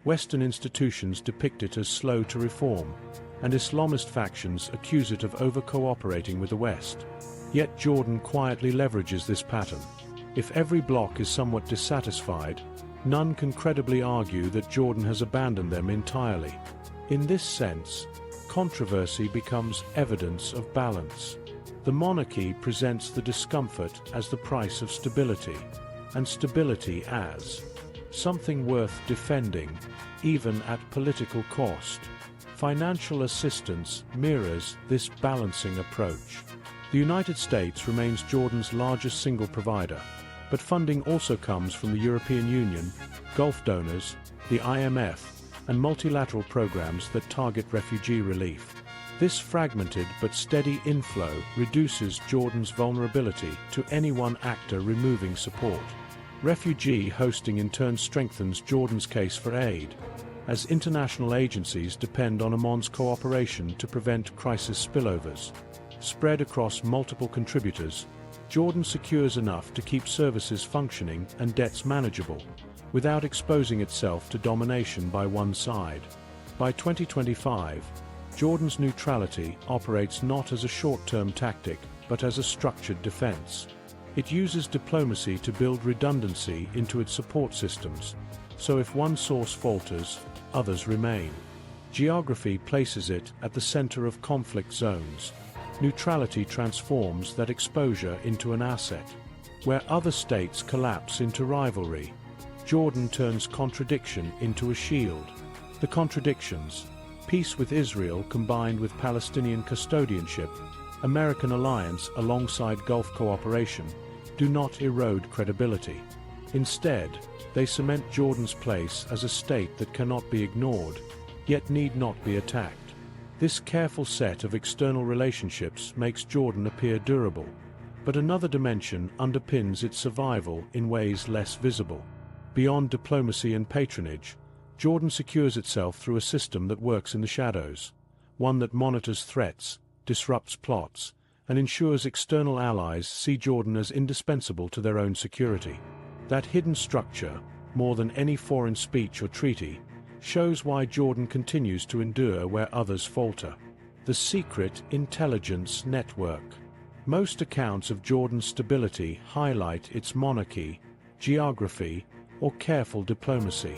Western institutions depict it as slow to reform, and Islamist factions accuse it of over-cooperating with the West. Yet Jordan quietly leverages this pattern. If every bloc is somewhat dissatisfied, none can credibly argue that Jordan has abandoned them entirely. In this sense, controversy becomes evidence of balance. The monarchy presents the discomfort as the price of stability, and stability as something worth defending, even at political cost. Financial assistance mirrors this balancing approach. The United States remains Jordan's largest single provider, but funding also comes from the European Union, Gulf donors, the IMF, and multilateral programs that target refugee relief. This fragmented but steady inflow reduces Jordan's vulnerability to any one actor removing support. Refugee hosting in turn strengthens Jordan's case for aid, as international agencies depend on Amman's cooperation to prevent crisis spillovers. Spread across multiple contributors, Jordan secures enough to keep services functioning and debts manageable, without exposing itself to domination by one side. By 2025, Jordan's neutrality operates not as a short-term tactic, but as a structured defense. It uses diplomacy to build redundancy into its support systems, so if one source falters, others remain. Geography places it at the center of conflict zones. Neutrality transforms that exposure into an asset. Where other states collapse into rivalry, Jordan turns contradiction into a shield. The contradictions: peace with Israel combined with Palestinian custodianship, American alliance alongside Gulf cooperation, do not erode credibility. Instead, they cement Jordan's place as a state that cannot be ignored, yet need not be attacked. This careful set of external relationships makes Jordan appear durable, but another dimension underpins its survival in ways less visible. Beyond diplomacy and patronage, Jordan secures itself through a system that works in the shadows, one that monitors threats, disrupts plots, and ensures external allies see Jordan as indispensable to their own security. That hidden structure, more than any foreign speech or treaty, shows why Jordan continues to endure where others falter. The secret intelligence network. Most accounts of Jordan's stability highlight its monarchy, geography, or careful diplomacy.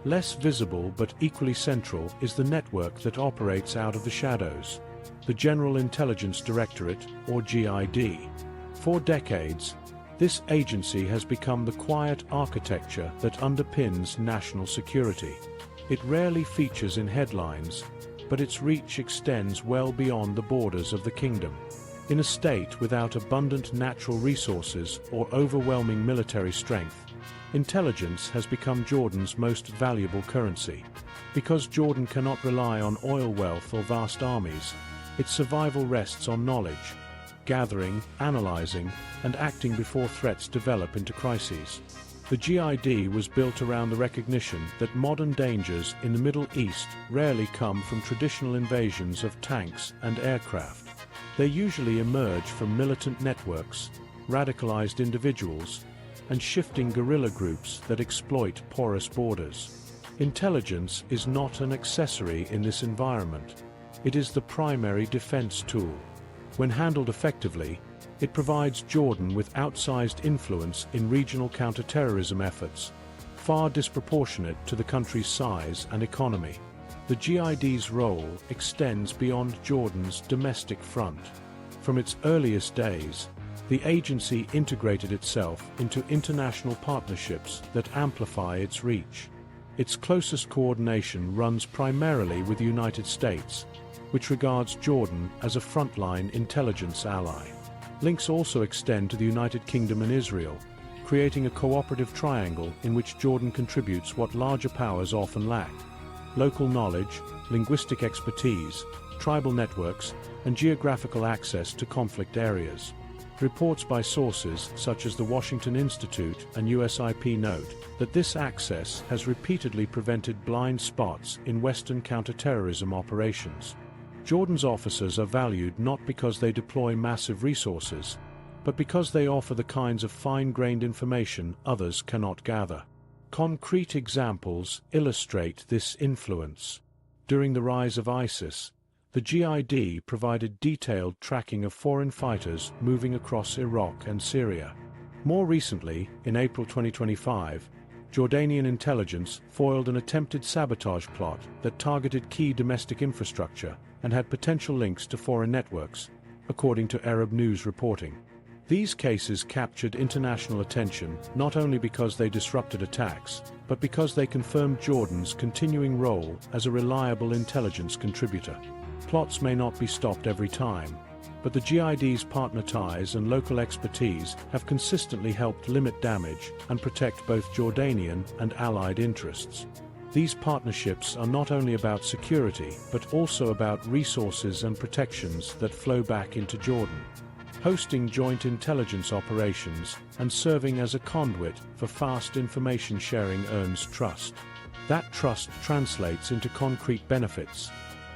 Less visible but equally central is the network that operates out of the shadows, the General Intelligence Directorate, or GID. For decades, this agency has become the quiet architecture that underpins national security. It rarely features in headlines, but its reach extends well beyond the borders of the kingdom. In a state without abundant natural resources or overwhelming military strength, intelligence has become Jordan's most valuable currency. Because Jordan cannot rely on oil wealth or vast armies, its survival rests on knowledge, gathering, analyzing, and acting before threats develop into crises. The GID was built around the recognition that modern dangers in the Middle East rarely come from traditional invasions of tanks and aircraft. They usually emerge from militant networks, radicalized individuals, and shifting guerrilla groups that exploit porous borders. Intelligence is not an accessory in this environment. It is the primary defense tool. When handled effectively, it provides Jordan with outsized influence in regional counterterrorism efforts, far disproportionate to the country's size and economy. The GID's role extends beyond Jordan's domestic front. From its earliest days, the agency integrated itself into international partnerships that amplify its reach. Its closest coordination runs primarily with the United States, which regards Jordan as a frontline intelligence ally. Links also extend to the United Kingdom and Israel, creating a cooperative triangle in which Jordan contributes what larger powers often lack: local knowledge, linguistic expertise, tribal networks, and geographical access to conflict areas. Reports by sources such as the Washington Institute and USIP note that this access has repeatedly prevented blind spots in Western counterterrorism operations. Jordan's officers are valued not because they deploy massive resources, but because they offer the kinds of fine-grained information others cannot gather. Concrete examples illustrate this influence. During the rise of ISIS, the GID provided detailed tracking of foreign fighters moving across Iraq and Syria. More recently, in April 2025, Jordanian intelligence foiled an attempted sabotage plot that targeted key domestic infrastructure and had potential links to foreign networks, according to Arab news reporting. These cases captured international attention not only because they disrupted attacks, but because they confirmed Jordan's continuing role as a reliable intelligence contributor. Plots may not be stopped every time, but the GID's partner ties and local expertise have consistently helped limit damage and protect both Jordanian and allied interests. These partnerships are not only about security, but also about resources and protections that flow back into Jordan. Hosting joint intelligence operations and serving as a conduit for fast information sharing earns trust. That trust translates into concrete benefits: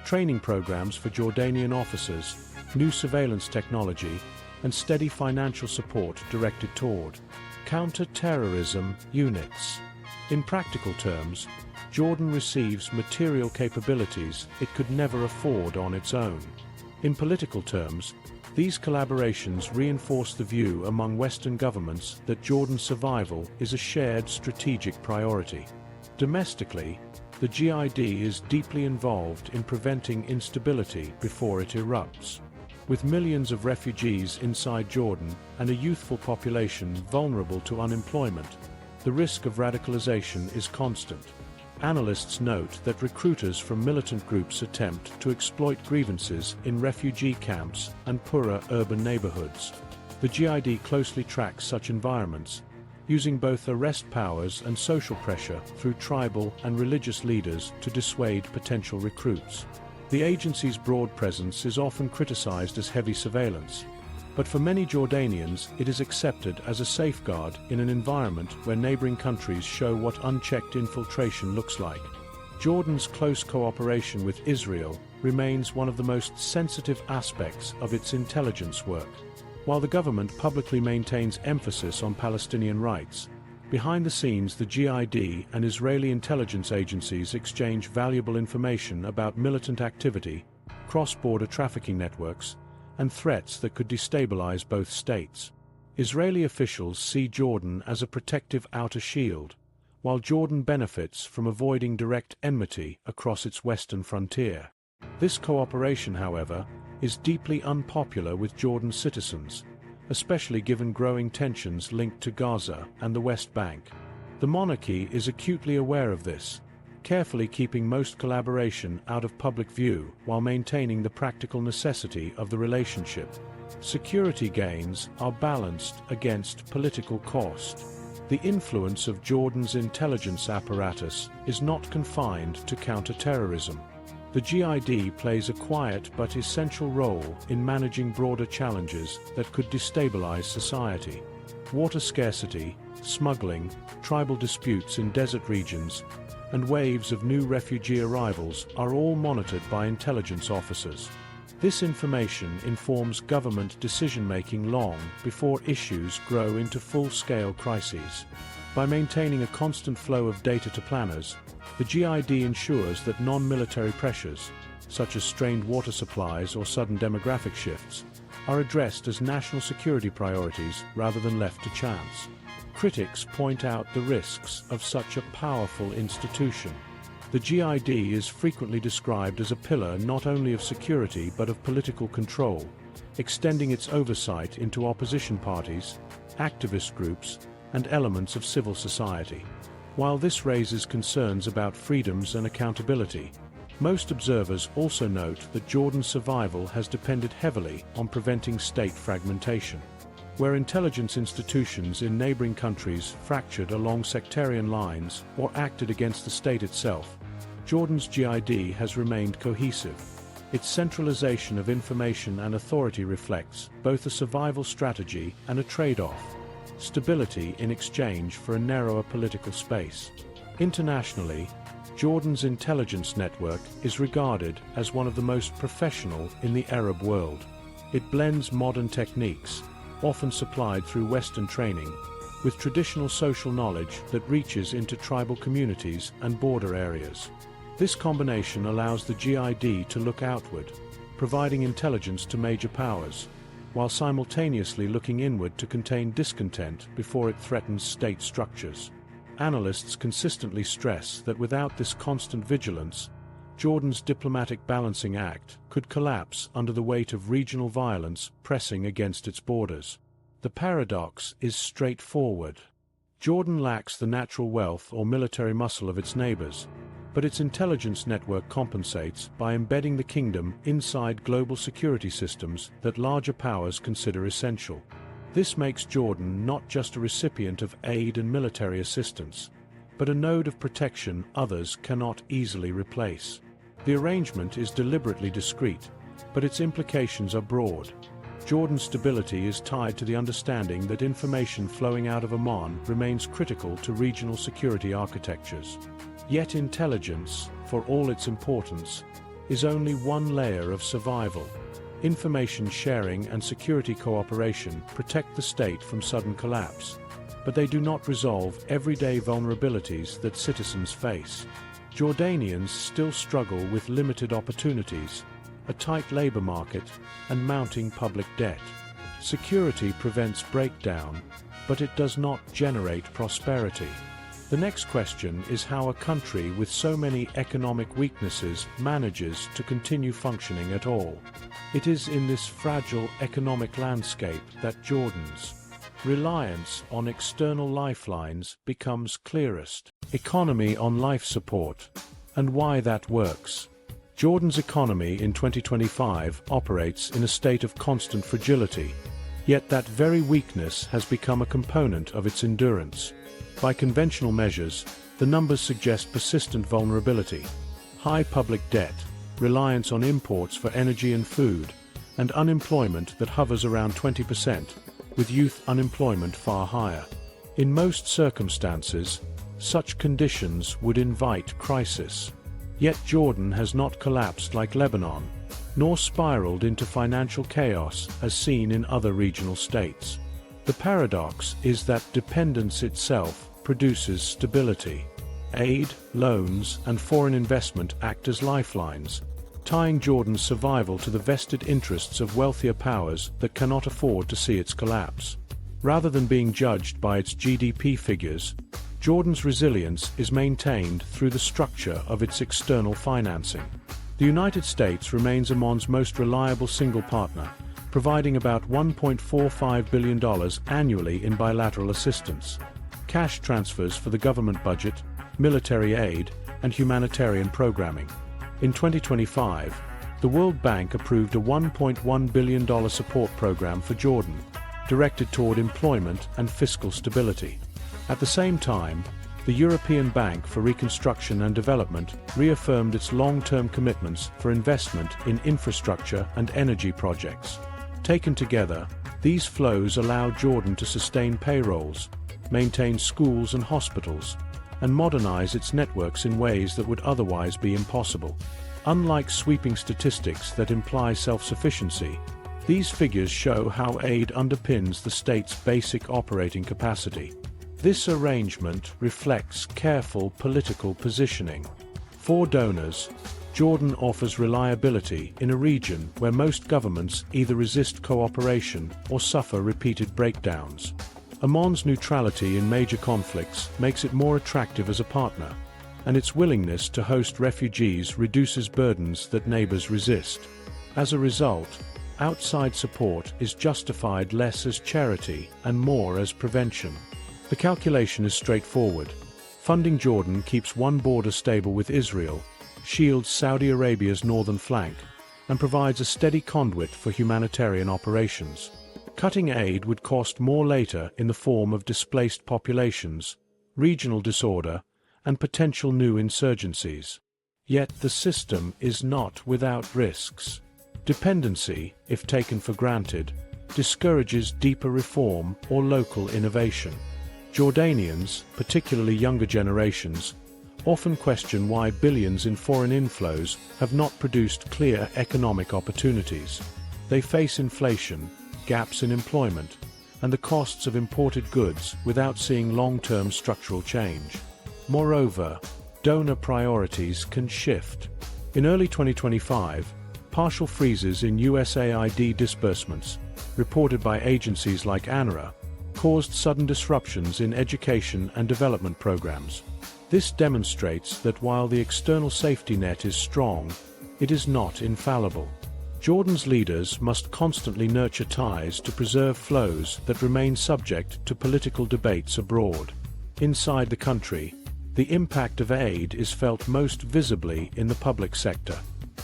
training programs for Jordanian officers, new surveillance technology, and steady financial support directed toward counter-terrorism units. In practical terms, Jordan receives material capabilities it could never afford on its own. In political terms, These collaborations reinforce the view among Western governments that Jordan's survival is a shared strategic priority. Domestically, the GID is deeply involved in preventing instability before it erupts. With millions of refugees inside Jordan and a youthful population vulnerable to unemployment, the risk of radicalization is constant. Analysts note that recruiters from militant groups attempt to exploit grievances in refugee camps and poorer urban neighborhoods. The GID closely tracks such environments, using both arrest powers and social pressure through tribal and religious leaders to dissuade potential recruits. The agency's broad presence is often criticized as heavy surveillance, but for many Jordanians it is accepted as a safeguard in an environment where neighboring countries show what unchecked infiltration looks like. Jordan's close cooperation with Israel remains one of the most sensitive aspects of its intelligence work. While the government publicly maintains emphasis on Palestinian rights, behind the scenes the GID and Israeli intelligence agencies exchange valuable information about militant activity, cross-border trafficking networks, and threats that could destabilize both states. Israeli officials see Jordan as a protective outer shield, while Jordan benefits from avoiding direct enmity across its western frontier. This cooperation, however, is deeply unpopular with Jordan's citizens, especially given growing tensions linked to Gaza and the West Bank. The monarchy is acutely aware of this, carefully keeping most collaboration out of public view while maintaining the practical necessity of the relationship. Security gains are balanced against political cost. The influence of Jordan's intelligence apparatus is not confined to counter-terrorism. The GID plays a quiet but essential role in managing broader challenges that could destabilize society. Water scarcity, smuggling, tribal disputes in desert regions, and waves of new refugee arrivals are all monitored by intelligence officers. This information informs government decision-making long before issues grow into full-scale crises. By maintaining a constant flow of data to planners, the GID ensures that non-military pressures, such as strained water supplies or sudden demographic shifts, are addressed as national security priorities rather than left to chance. Critics point out the risks of such a powerful institution. The GID is frequently described as a pillar not only of security but of political control, extending its oversight into opposition parties, activist groups, and elements of civil society. While this raises concerns about freedoms and accountability, most observers also note that Jordan's survival has depended heavily on preventing state fragmentation. Where intelligence institutions in neighboring countries fractured along sectarian lines or acted against the state itself, Jordan's GID has remained cohesive. Its centralization of information and authority reflects both a survival strategy and a trade-off: stability in exchange for a narrower political space. Internationally, Jordan's intelligence network is regarded as one of the most professional in the Arab world. It blends modern techniques, often supplied through Western training, with traditional social knowledge that reaches into tribal communities and border areas. This combination allows the GID to look outward, providing intelligence to major powers, while simultaneously looking inward to contain discontent before it threatens state structures. Analysts consistently stress that without this constant vigilance, Jordan's diplomatic balancing act could collapse under the weight of regional violence pressing against its borders. The paradox is straightforward. Jordan lacks the natural wealth or military muscle of its neighbors, but its intelligence network compensates by embedding the kingdom inside global security systems that larger powers consider essential. This makes Jordan not just a recipient of aid and military assistance, but a node of protection others cannot easily replace. The arrangement is deliberately discreet, but its implications are broad. Jordan's stability is tied to the understanding that information flowing out of Oman remains critical to regional security architectures. Yet intelligence, for all its importance, is only one layer of survival. Information sharing and security cooperation protect the state from sudden collapse, but they do not resolve everyday vulnerabilities that citizens face. Jordanians still struggle with limited opportunities, a tight labor market, and mounting public debt. Security prevents breakdown, but it does not generate prosperity. The next question is how a country with so many economic weaknesses manages to continue functioning at all. It is in this fragile economic landscape that Jordan's reliance on external lifelines becomes clearest. Economy on life support, and why that works. Jordan's economy in 2025 operates in a state of constant fragility, yet that very weakness has become a component of its endurance. By conventional measures, the numbers suggest persistent vulnerability, high public debt, reliance on imports for energy and food, and unemployment that hovers around 20%, with youth unemployment far higher. In most circumstances, such conditions would invite crisis. Yet Jordan has not collapsed like Lebanon, nor spiraled into financial chaos as seen in other regional states. The paradox is that dependence itself produces stability. Aid, loans, and foreign investment act as lifelines, tying Jordan's survival to the vested interests of wealthier powers that cannot afford to see its collapse. Rather than being judged by its GDP figures, Jordan's resilience is maintained through the structure of its external financing. The United States remains Ammon's most reliable single partner, providing about $1.45 billion annually in bilateral assistance, cash transfers for the government budget, military aid, and humanitarian programming. In 2025, the World Bank approved a $1.1 billion support program for Jordan, directed toward employment and fiscal stability. At the same time, the European Bank for Reconstruction and Development reaffirmed its long-term commitments for investment in infrastructure and energy projects. Taken together, these flows allow Jordan to sustain payrolls, maintain schools and hospitals, and modernize its networks in ways that would otherwise be impossible. Unlike sweeping statistics that imply self-sufficiency, these figures show how aid underpins the state's basic operating capacity. This arrangement reflects careful political positioning. For donors, Jordan offers reliability in a region where most governments either resist cooperation or suffer repeated breakdowns. Ammon's neutrality in major conflicts makes it more attractive as a partner, and its willingness to host refugees reduces burdens that neighbors resist. As a result, outside support is justified less as charity and more as prevention. The calculation is straightforward. Funding Jordan keeps one border stable with Israel, shields Saudi Arabia's northern flank, and provides a steady conduit for humanitarian operations. Cutting aid would cost more later in the form of displaced populations, regional disorder, and potential new insurgencies. Yet the system is not without risks. Dependency, if taken for granted, discourages deeper reform or local innovation. Jordanians, particularly younger generations, often question why billions in foreign inflows have not produced clear economic opportunities. They face inflation, gaps in employment, and the costs of imported goods without seeing long-term structural change. Moreover, donor priorities can shift. In early 2025, partial freezes in USAID disbursements, reported by agencies like UNRWA, caused sudden disruptions in education and development programs. This demonstrates that while the external safety net is strong, it is not infallible. Jordan's leaders must constantly nurture ties to preserve flows that remain subject to political debates abroad. Inside the country, the impact of aid is felt most visibly in the public sector.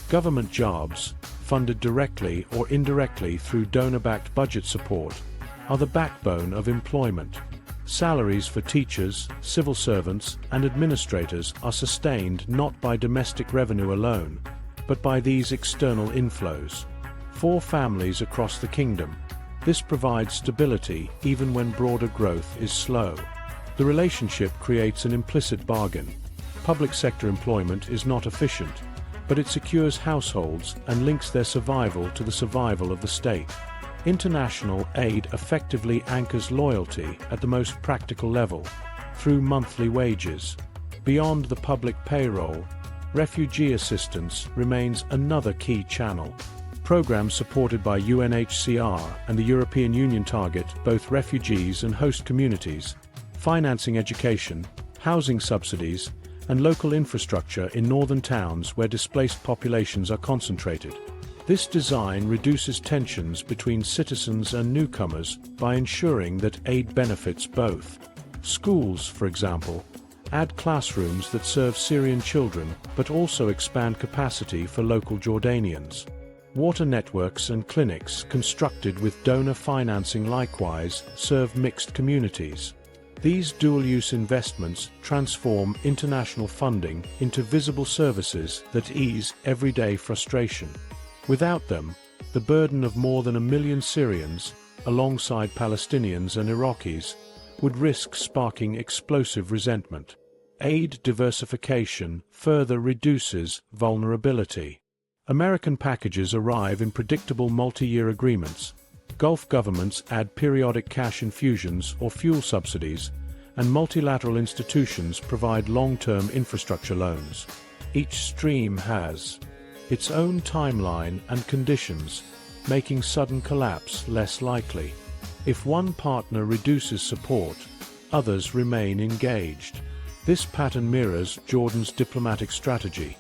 Government jobs, funded directly or indirectly through donor-backed budget support, are the backbone of employment. Salaries for teachers, civil servants, and administrators are sustained not by domestic revenue alone, but by these external inflows. For families across the kingdom, this provides stability even when broader growth is slow. The relationship creates an implicit bargain. Public sector employment is not efficient, but it secures households and links their survival to the survival of the state. International aid effectively anchors loyalty at the most practical level, through monthly wages. Beyond the public payroll, refugee assistance remains another key channel. Programs supported by UNHCR and the European Union target both refugees and host communities, financing education, housing subsidies, and local infrastructure in northern towns where displaced populations are concentrated. This design reduces tensions between citizens and newcomers by ensuring that aid benefits both. Schools, for example, add classrooms that serve Syrian children but also expand capacity for local Jordanians. Water networks and clinics constructed with donor financing likewise serve mixed communities. These dual-use investments transform international funding into visible services that ease everyday frustration. Without them, the burden of more than 1 million Syrians, alongside Palestinians and Iraqis, would risk sparking explosive resentment. Aid diversification further reduces vulnerability. American packages arrive in predictable multi-year agreements. Gulf governments add periodic cash infusions or fuel subsidies, and multilateral institutions provide long-term infrastructure loans. Each stream has its own timeline and conditions, making sudden collapse less likely. If one partner reduces support, others remain engaged. This pattern mirrors Jordan's diplomatic strategy,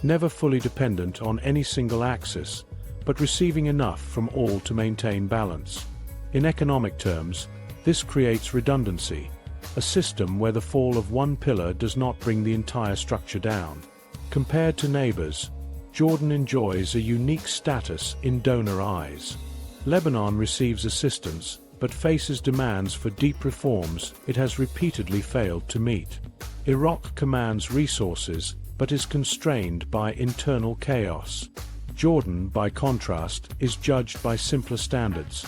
never fully dependent on any single axis, but receiving enough from all to maintain balance. In economic terms, this creates redundancy, a system where the fall of one pillar does not bring the entire structure down. Compared to neighbors, Jordan enjoys a unique status in donor eyes. Lebanon receives assistance, but faces demands for deep reforms it has repeatedly failed to meet. Iraq commands resources, but is constrained by internal chaos. Jordan, by contrast, is judged by simpler standards.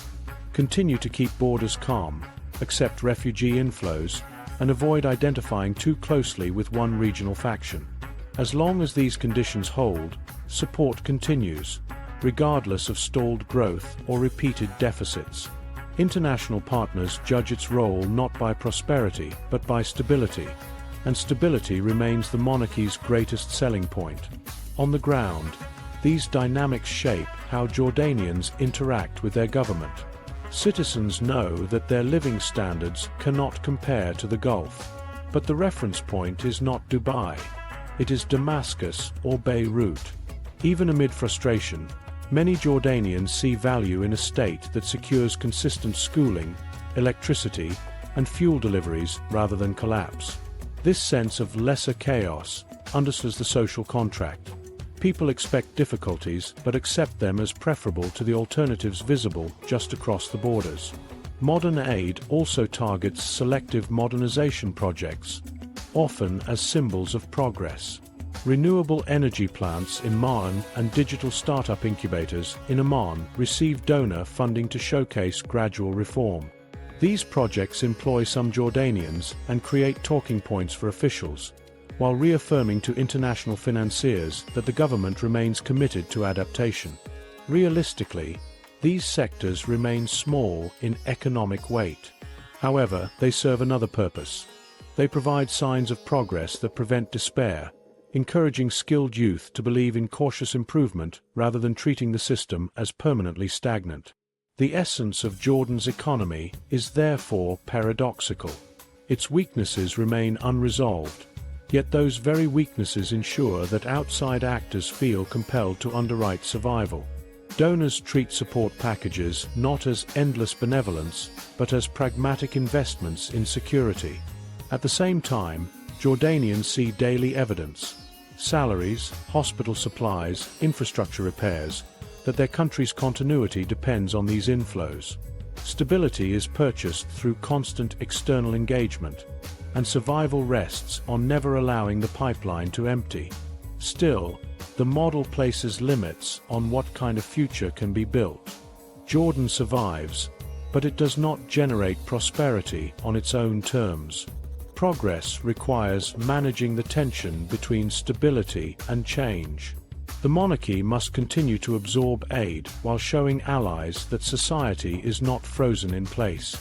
Continue to keep borders calm, accept refugee inflows, and avoid identifying too closely with one regional faction. As long as these conditions hold, support continues, regardless of stalled growth or repeated deficits. International partners judge its role not by prosperity but by stability, and stability remains the monarchy's greatest selling point. On the ground, these dynamics shape how Jordanians interact with their government. Citizens know that their living standards cannot compare to the Gulf. But the reference point is not Dubai. It is Damascus or Beirut. Even amid frustration, many Jordanians see value in a state that secures consistent schooling, electricity, and fuel deliveries rather than collapse. This sense of lesser chaos underscores the social contract. People expect difficulties but accept them as preferable to the alternatives visible just across the borders. Modern aid also targets selective modernization projects, often as symbols of progress. Renewable energy plants in Ma'an and digital startup incubators in Oman receive donor funding to showcase gradual reform. These projects employ some Jordanians and create talking points for officials, while reaffirming to international financiers that the government remains committed to adaptation. Realistically, these sectors remain small in economic weight. However, they serve another purpose. They provide signs of progress that prevent despair, encouraging skilled youth to believe in cautious improvement rather than treating the system as permanently stagnant. The essence of Jordan's economy is therefore paradoxical. Its weaknesses remain unresolved, yet those very weaknesses ensure that outside actors feel compelled to underwrite survival. Donors treat support packages not as endless benevolence, but as pragmatic investments in security. At the same time, Jordanians see daily evidence, salaries, hospital supplies, infrastructure repairs, that their country's continuity depends on these inflows. Stability is purchased through constant external engagement, and survival rests on never allowing the pipeline to empty. Still, the model places limits on what kind of future can be built. Jordan survives, but it does not generate prosperity on its own terms. Progress requires managing the tension between stability and change. The monarchy must continue to absorb aid while showing allies that society is not frozen in place.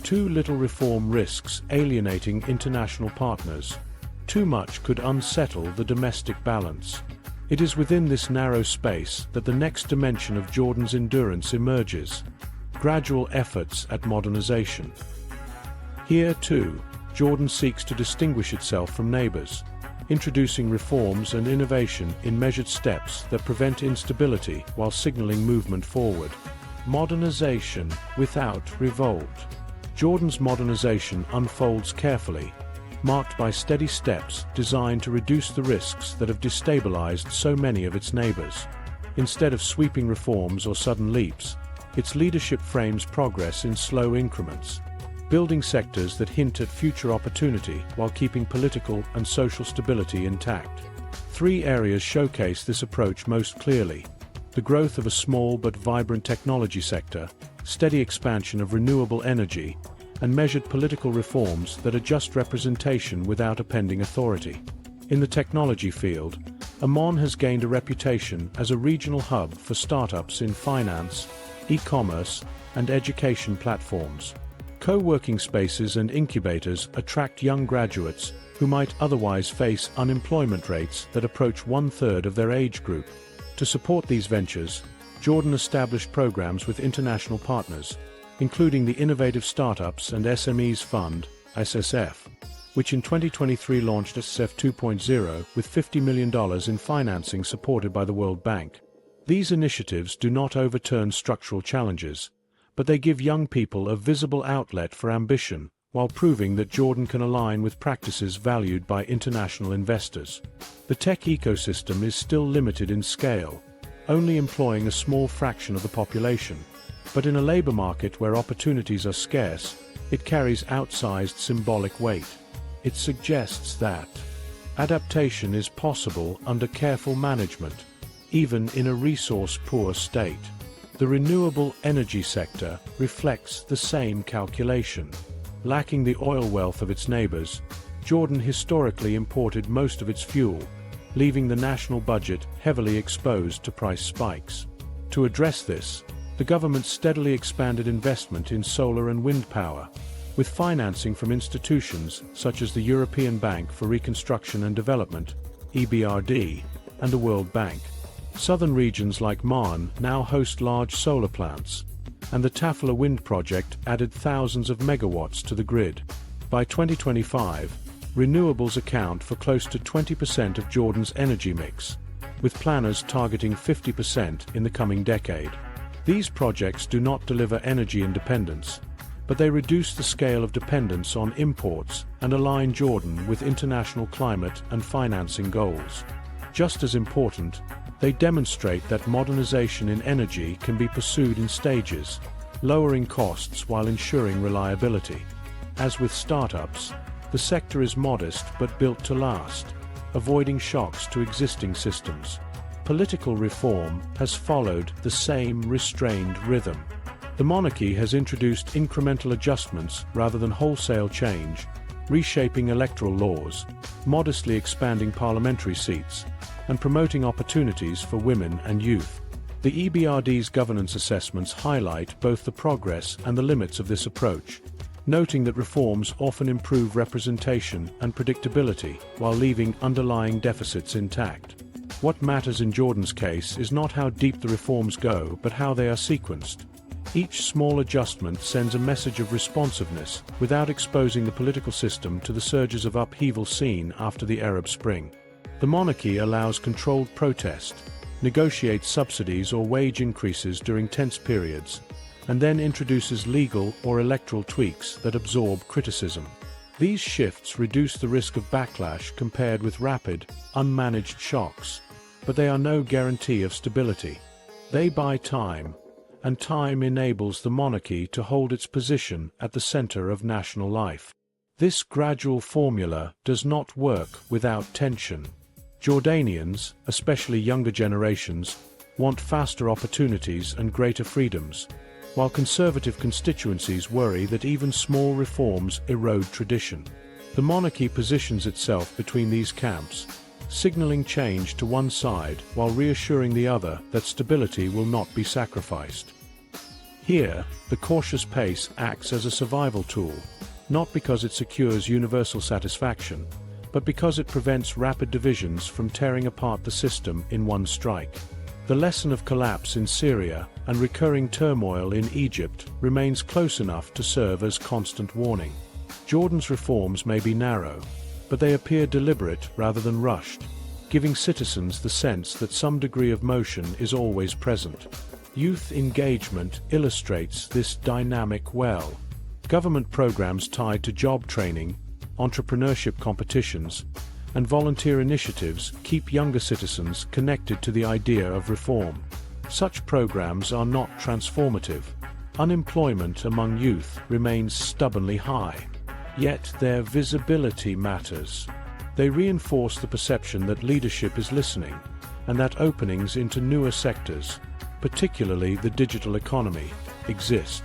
Too little reform risks alienating international partners. too much could unsettle the domestic balance. It is within this narrow space that the next dimension of Jordan's endurance emerges: gradual efforts at modernization. Here, too, Jordan seeks to distinguish itself from neighbors, introducing reforms and innovation in measured steps that prevent instability while signaling movement forward. Modernization without revolt. Jordan's modernization unfolds carefully, marked by steady steps designed to reduce the risks that have destabilized so many of its neighbors. Instead of sweeping reforms or sudden leaps, its leadership frames progress in slow increments, building sectors that hint at future opportunity while keeping political and social stability intact. Three areas showcase this approach most clearly: the growth of a small but vibrant technology sector, steady expansion of renewable energy, and measured political reforms that adjust representation without appending authority. In the technology field, Amman has gained a reputation as a regional hub for startups in finance, e-commerce, and education platforms. Co-working spaces and incubators attract young graduates who might otherwise face unemployment rates that approach 1/3 of their age group. To support these ventures, Jordan established programs with international partners, including the Innovative Startups and SMEs Fund, ISSF, which in 2023 launched ISSF 2.0 with $50 million in financing supported by the World Bank. These initiatives do not overturn structural challenges, but they give young people a visible outlet for ambition, while proving that Jordan can align with practices valued by international investors. The tech ecosystem is still limited in scale, only employing a small fraction of the population. But in a labor market where opportunities are scarce, it carries outsized symbolic weight. It suggests that adaptation is possible under careful management, even in a resource-poor state. The renewable energy sector reflects the same calculation. Lacking the oil wealth of its neighbors, Jordan historically imported most of its fuel, leaving the national budget heavily exposed to price spikes. To address this, the government steadily expanded investment in solar and wind power, with financing from institutions such as the European Bank for Reconstruction and Development, EBRD, and the World Bank. Southern regions like Marne now host large solar plants, and the Tafala wind project added thousands of megawatts to the grid. By 2025, renewables account for close to 20% of Jordan's energy mix, with planners targeting 50% in the coming decade. These projects do not deliver energy independence, but they reduce the scale of dependence on imports and align Jordan with international climate and financing goals. Just as important, they demonstrate that modernization in energy can be pursued in stages, lowering costs while ensuring reliability. As with startups, the sector is modest but built to last, avoiding shocks to existing systems. Political reform has followed the same restrained rhythm. The monarchy has introduced incremental adjustments rather than wholesale change, reshaping electoral laws, modestly expanding parliamentary seats, and promoting opportunities for women and youth. The EBRD's governance assessments highlight both the progress and the limits of this approach, noting that reforms often improve representation and predictability while leaving underlying deficits intact. What matters in Jordan's case is not how deep the reforms go, but how they are sequenced. Each small adjustment sends a message of responsiveness without exposing the political system to the surges of upheaval seen after the Arab Spring. The monarchy allows controlled protest, negotiates subsidies or wage increases during tense periods, and then introduces legal or electoral tweaks that absorb criticism. These shifts reduce the risk of backlash compared with rapid, unmanaged shocks, but they are no guarantee of stability. They buy time, and time enables the monarchy to hold its position at the center of national life. This gradual formula does not work without tension. Jordanians, especially younger generations, want faster opportunities and greater freedoms, while conservative constituencies worry that even small reforms erode tradition. The monarchy positions itself between these camps, signaling change to one side while reassuring the other that stability will not be sacrificed. Here, the cautious pace acts as a survival tool, not because it secures universal satisfaction, but because it prevents rapid divisions from tearing apart the system in one strike. The lesson of collapse in Syria and recurring turmoil in Egypt remains close enough to serve as constant warning. Jordan's reforms may be narrow, but they appear deliberate rather than rushed, giving citizens the sense that some degree of motion is always present. Youth engagement illustrates this dynamic well. Government programs tied to job training, entrepreneurship competitions, and volunteer initiatives keep younger citizens connected to the idea of reform. Such programs are not transformative. Unemployment among youth remains stubbornly high. Yet their visibility matters. They reinforce the perception that leadership is listening, and that openings into newer sectors, particularly the digital economy, exist.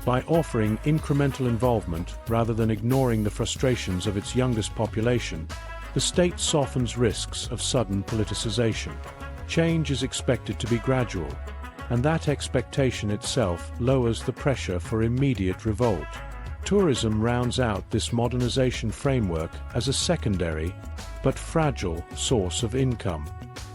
By offering incremental involvement rather than ignoring the frustrations of its youngest population, the state softens risks of sudden politicization. Change is expected to be gradual, and that expectation itself lowers the pressure for immediate revolt. Tourism rounds out this modernization framework as a secondary, but fragile, source of income.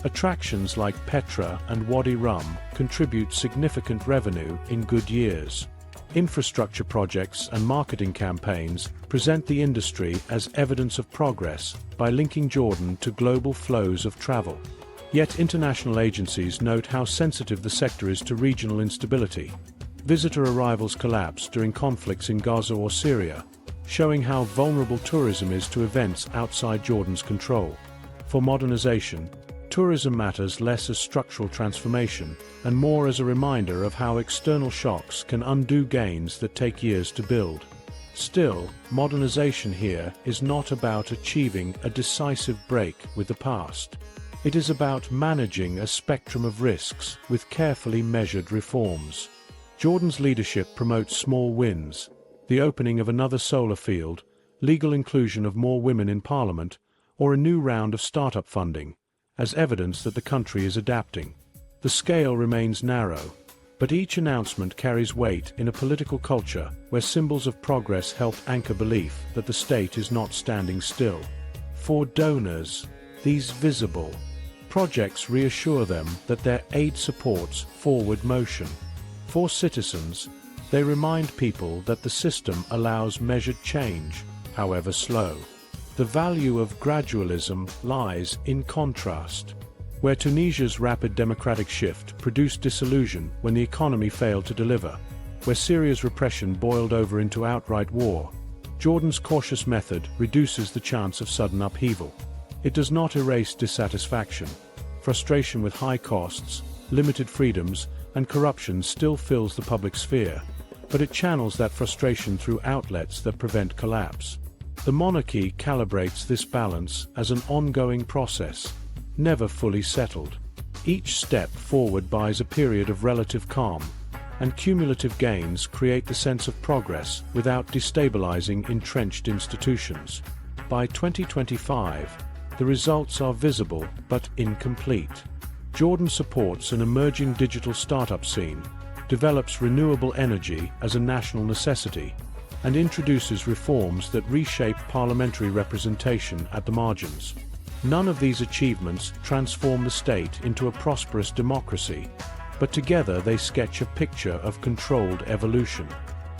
Attractions like Petra and Wadi Rum contribute significant revenue in good years. Infrastructure projects and marketing campaigns present the industry as evidence of progress by linking Jordan to global flows of travel. Yet international agencies note how sensitive the sector is to regional instability. Visitor arrivals collapse during conflicts in Gaza or Syria, showing how vulnerable tourism is to events outside Jordan's control. For modernization, tourism matters less as structural transformation and more as a reminder of how external shocks can undo gains that take years to build. Still, modernization here is not about achieving a decisive break with the past. It is about managing a spectrum of risks with carefully measured reforms. Jordan's leadership promotes small wins, the opening of another solar field, legal inclusion of more women in parliament, or a new round of startup funding, as evidence that the country is adapting. The scale remains narrow, but each announcement carries weight in a political culture where symbols of progress help anchor belief that the state is not standing still. For donors, these visible projects reassure them that their aid supports forward motion. For citizens, they remind people that the system allows measured change, however slow. The value of gradualism lies in contrast. Where Tunisia's rapid democratic shift produced disillusion when the economy failed to deliver, where Syria's repression boiled over into outright war, Jordan's cautious method reduces the chance of sudden upheaval. It does not erase dissatisfaction. Frustration with high costs, limited freedoms, and corruption still fills the public sphere, but it channels that frustration through outlets that prevent collapse. The monarchy calibrates this balance as an ongoing process, never fully settled. Each step forward buys a period of relative calm, and cumulative gains create the sense of progress without destabilizing entrenched institutions. By 2025, the results are visible but incomplete. Jordan supports an emerging digital startup scene, develops renewable energy as a national necessity, and introduces reforms that reshape parliamentary representation at the margins. None of these achievements transform the state into a prosperous democracy, but together they sketch a picture of controlled evolution.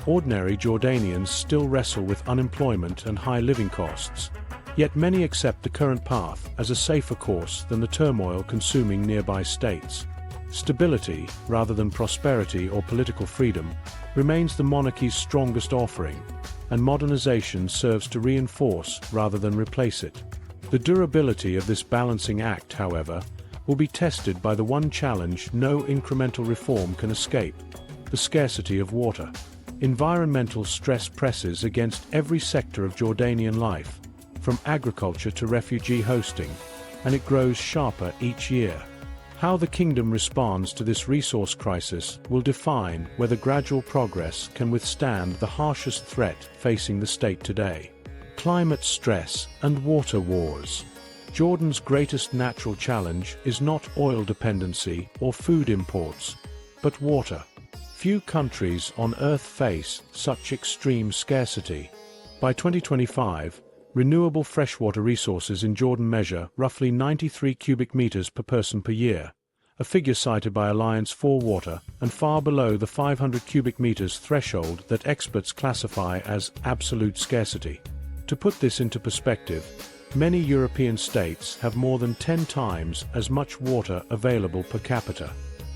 Ordinary Jordanians still wrestle with unemployment and high living costs, yet many accept the current path as a safer course than the turmoil consuming nearby states. Stability, rather than prosperity or political freedom, remains the monarchy's strongest offering, and modernization serves to reinforce rather than replace it. The durability of this balancing act, however, will be tested by the one challenge no incremental reform can escape: the scarcity of water. Environmental stress presses against every sector of Jordanian life, from agriculture to refugee hosting, and it grows sharper each year. How the kingdom responds to this resource crisis will define whether gradual progress can withstand the harshest threat facing the state today: climate stress and water wars. Jordan's greatest natural challenge is not oil dependency or food imports, but water. Few countries on Earth face such extreme scarcity. By 2025, renewable freshwater resources in Jordan measure roughly 93 cubic meters per person per year, a figure cited by Alliance for Water and far below the 500 cubic meters threshold that experts classify as absolute scarcity. To put this into perspective, many European states have more than 10 times as much water available per capita.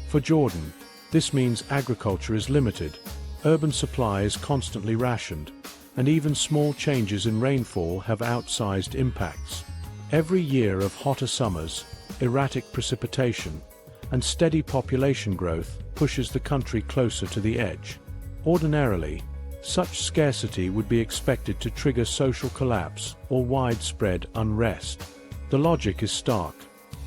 For Jordan, this means agriculture is limited, urban supply is constantly rationed, and even small changes in rainfall have outsized impacts. Every year of hotter summers, erratic precipitation, and steady population growth pushes the country closer to the edge. Ordinarily, such scarcity would be expected to trigger social collapse or widespread unrest. The logic is stark.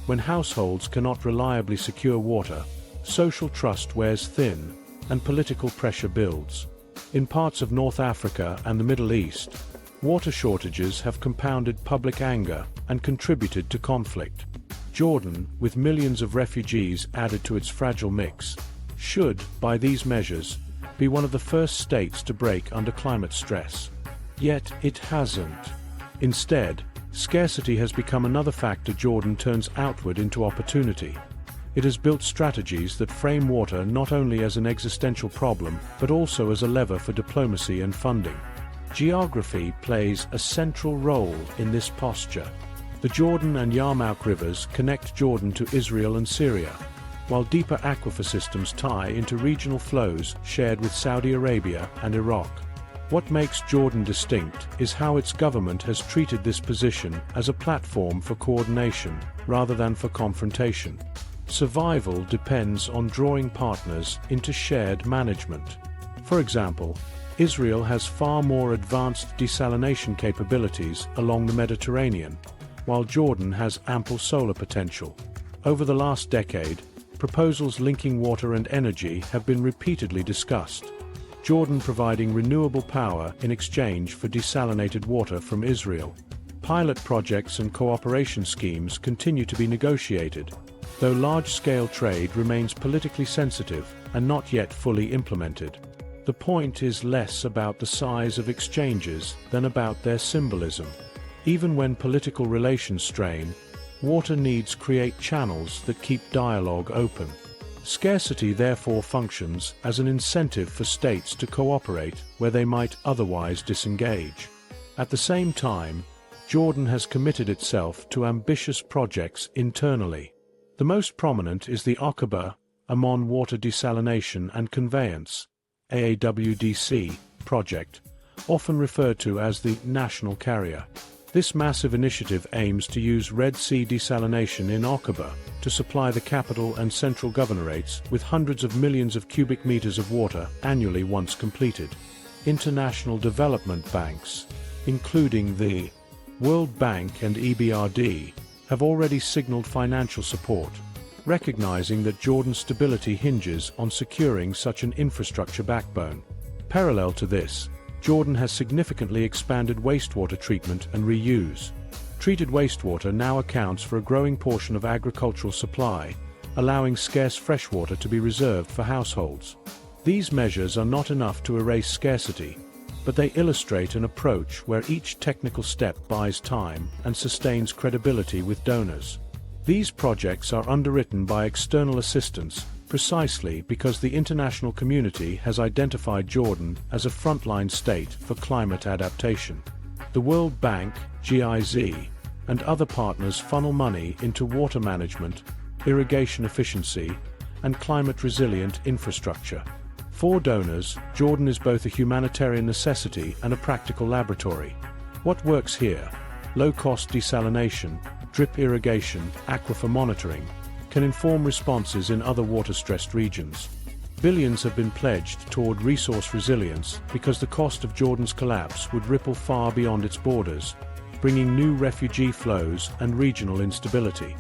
When households cannot reliably secure water, social trust wears thin, and political pressure builds. In parts of North Africa and the Middle East, water shortages have compounded public anger and contributed to conflict. Jordan, with millions of refugees added to its fragile mix, should, by these measures, be one of the first states to break under climate stress. Yet it hasn't. Instead, scarcity has become another factor Jordan turns outward into opportunity. It has built strategies that frame water not only as an existential problem, but also as a lever for diplomacy and funding. Geography plays a central role in this posture. The Jordan and Yarmouk rivers connect Jordan to Israel and Syria, while deeper aquifer systems tie into regional flows shared with Saudi Arabia and Iraq. What makes Jordan distinct is how its government has treated this position as a platform for coordination, rather than for confrontation. Survival depends on drawing partners into shared management. For example, Israel has far more advanced desalination capabilities along the Mediterranean, while Jordan has ample solar potential. Over the last decade, proposals linking water and energy have been repeatedly discussed. Jordan providing renewable power in exchange for desalinated water from Israel. Pilot projects and cooperation schemes continue to be negotiated, though large-scale trade remains politically sensitive and not yet fully implemented. The point is less about the size of exchanges than about their symbolism. Even when political relations strain, water needs create channels that keep dialogue open. Scarcity therefore functions as an incentive for states to cooperate where they might otherwise disengage. At the same time, Jordan has committed itself to ambitious projects internally. The most prominent is the Aqaba, Ammon Water Desalination and Conveyance, AAWDC, project, often referred to as the National Carrier. This massive initiative aims to use Red Sea desalination in Aqaba to supply the capital and central governorates with hundreds of millions of cubic meters of water annually once completed. International development banks, including the World Bank and EBRD, have already signaled financial support, recognizing that Jordan's stability hinges on securing such an infrastructure backbone. Parallel to this, Jordan has significantly expanded wastewater treatment and reuse. Treated wastewater now accounts for a growing portion of agricultural supply, allowing scarce freshwater to be reserved for households. These measures are not enough to erase scarcity, but they illustrate an approach where each technical step buys time and sustains credibility with donors. These projects are underwritten by external assistance, precisely because the international community has identified Jordan as a frontline state for climate adaptation. The World Bank, GIZ, and other partners funnel money into water management, irrigation efficiency, and climate-resilient infrastructure. For donors, Jordan is both a humanitarian necessity and a practical laboratory. What works here? Low-cost desalination, drip irrigation, aquifer monitoring, can inform responses in other water-stressed regions. Billions have been pledged toward resource resilience because the cost of Jordan's collapse would ripple far beyond its borders, bringing new refugee flows and regional instability.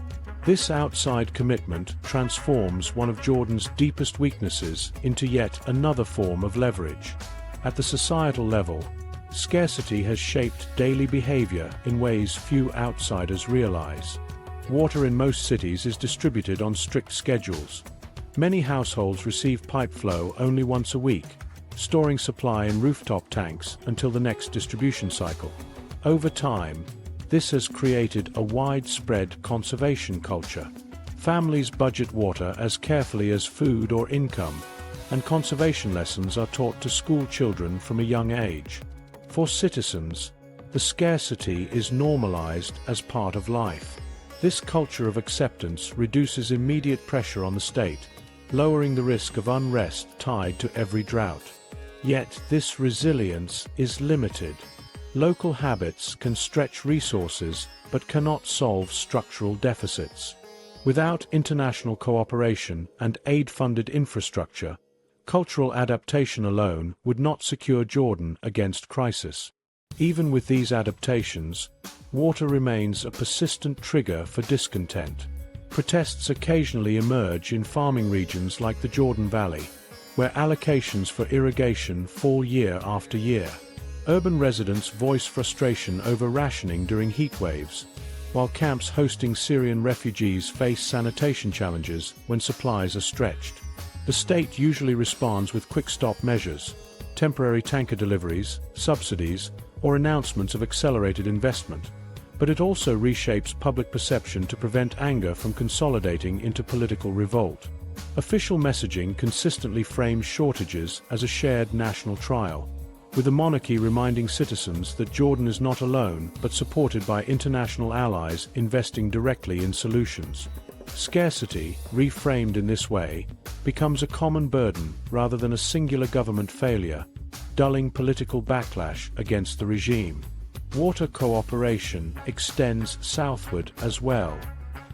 This outside commitment transforms one of Jordan's deepest weaknesses into yet another form of leverage. At the societal level, scarcity has shaped daily behavior in ways few outsiders realize. Water in most cities is distributed on strict schedules. Many households receive pipe flow only once a week, storing supply in rooftop tanks until the next distribution cycle. Over time, this has created a widespread conservation culture. Families budget water as carefully as food or income, and conservation lessons are taught to school children from a young age. For citizens, the scarcity is normalized as part of life. This culture of acceptance reduces immediate pressure on the state, lowering the risk of unrest tied to every drought. Yet this resilience is limited. Local habits can stretch resources but cannot solve structural deficits. Without international cooperation and aid-funded infrastructure, cultural adaptation alone would not secure Jordan against crisis. Even with these adaptations, water remains a persistent trigger for discontent. Protests occasionally emerge in farming regions like the Jordan Valley, where allocations for irrigation fall year after year. Urban residents voice frustration over rationing during heat waves, while camps hosting Syrian refugees face sanitation challenges when supplies are stretched. The state usually responds with quick-stop measures, temporary tanker deliveries, subsidies, or announcements of accelerated investment, but it also reshapes public perception to prevent anger from consolidating into political revolt. Official messaging consistently frames shortages as a shared national trial, with the monarchy reminding citizens that Jordan is not alone but supported by international allies investing directly in solutions. Scarcity, reframed in this way, becomes a common burden rather than a singular government failure, dulling political backlash against the regime. Water cooperation extends southward as well.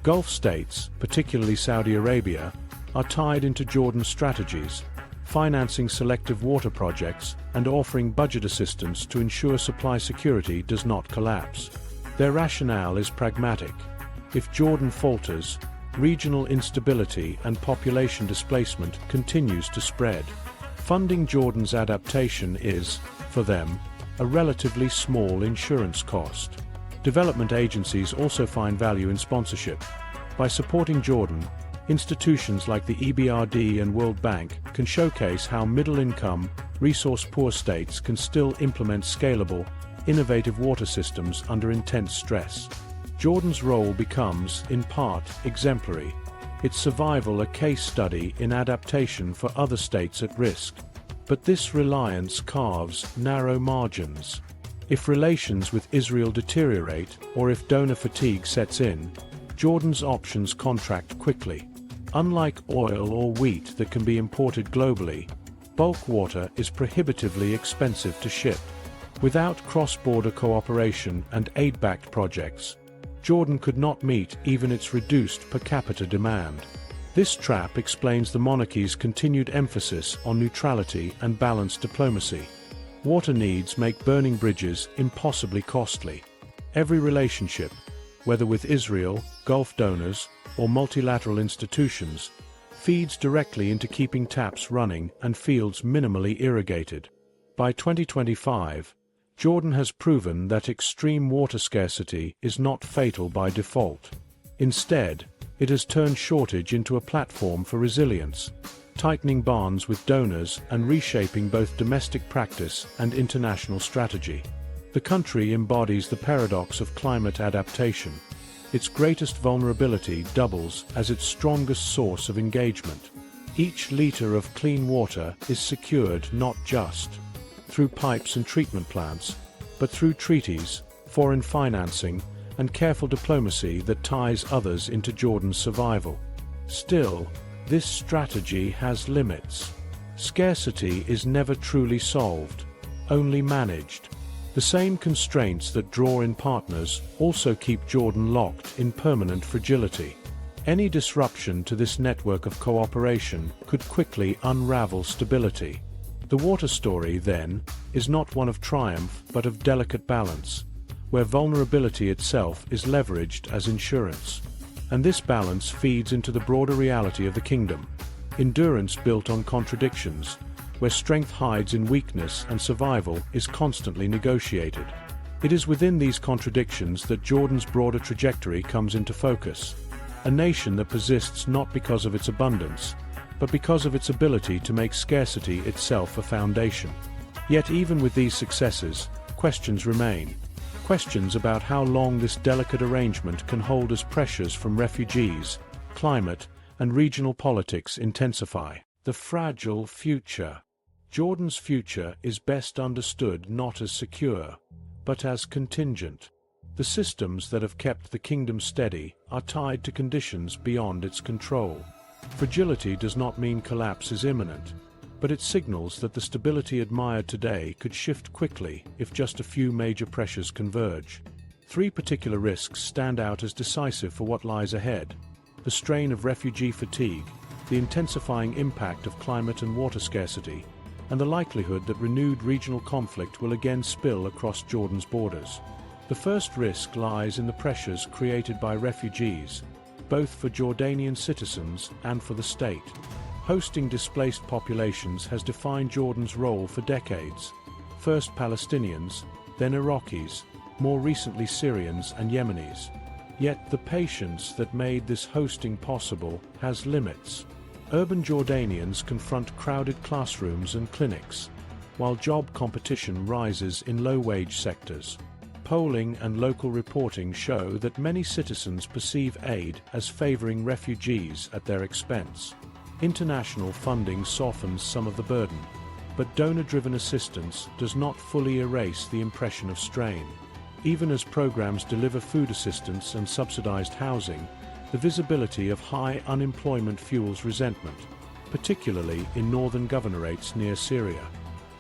Gulf states, particularly Saudi Arabia, are tied into Jordan's strategies, financing selective water projects and offering budget assistance to ensure supply security does not collapse. Their rationale is pragmatic. If Jordan falters, regional instability and population displacement continues to spread. Funding Jordan's adaptation is, for them, a relatively small insurance cost. Development agencies also find value in sponsorship. By supporting Jordan, institutions like the EBRD and World Bank can showcase how middle-income, resource-poor states can still implement scalable, innovative water systems under intense stress. Jordan's role becomes, in part, exemplary, its survival a case study in adaptation for other states at risk. But this reliance carves narrow margins. If relations with Israel deteriorate, or if donor fatigue sets in, Jordan's options contract quickly. Unlike oil or wheat that can be imported globally, bulk water is prohibitively expensive to ship. Without cross-border cooperation and aid-backed projects, Jordan could not meet even its reduced per capita demand. This trap explains the monarchy's continued emphasis on neutrality and balanced diplomacy. Water needs make burning bridges impossibly costly. Every relationship, whether with Israel, Gulf donors, or multilateral institutions, feeds directly into keeping taps running and fields minimally irrigated. By 2025, Jordan has proven that extreme water scarcity is not fatal by default. Instead, it has turned shortage into a platform for resilience, tightening bonds with donors and reshaping both domestic practice and international strategy. The country embodies the paradox of climate adaptation. Its greatest vulnerability doubles as its strongest source of engagement. Each liter of clean water is secured not just through pipes and treatment plants, but through treaties, foreign financing, and careful diplomacy that ties others into Jordan's survival. Still, this strategy has limits. Scarcity is never truly solved, only managed. The same constraints that draw in partners also keep Jordan locked in permanent fragility. Any disruption to this network of cooperation could quickly unravel stability. The water story, then, is not one of triumph but of delicate balance, where vulnerability itself is leveraged as insurance. And this balance feeds into the broader reality of the kingdom. Endurance built on contradictions, where strength hides in weakness and survival is constantly negotiated. It is within these contradictions that Jordan's broader trajectory comes into focus. A nation that persists not because of its abundance, but because of its ability to make scarcity itself a foundation. Yet even with these successes, questions remain. Questions about how long this delicate arrangement can hold as pressures from refugees, climate, and regional politics intensify. The fragile future. Jordan's future is best understood not as secure, but as contingent. The systems that have kept the kingdom steady are tied to conditions beyond its control. Fragility does not mean collapse is imminent, but it signals that the stability admired today could shift quickly if just a few major pressures converge. Three particular risks stand out as decisive for what lies ahead: the strain of refugee fatigue, the intensifying impact of climate and water scarcity, and the likelihood that renewed regional conflict will again spill across Jordan's borders. The first risk lies in the pressures created by refugees, both for Jordanian citizens and for the state. Hosting displaced populations has defined Jordan's role for decades. First Palestinians, then Iraqis, more recently Syrians and Yemenis. Yet the patience that made this hosting possible has limits. Urban Jordanians confront crowded classrooms and clinics, while job competition rises in low-wage sectors. Polling and local reporting show that many citizens perceive aid as favoring refugees at their expense. International funding softens some of the burden, but donor-driven assistance does not fully erase the impression of strain. Even as programs deliver food assistance and subsidized housing, the visibility of high unemployment fuels resentment, particularly in northern governorates near Syria.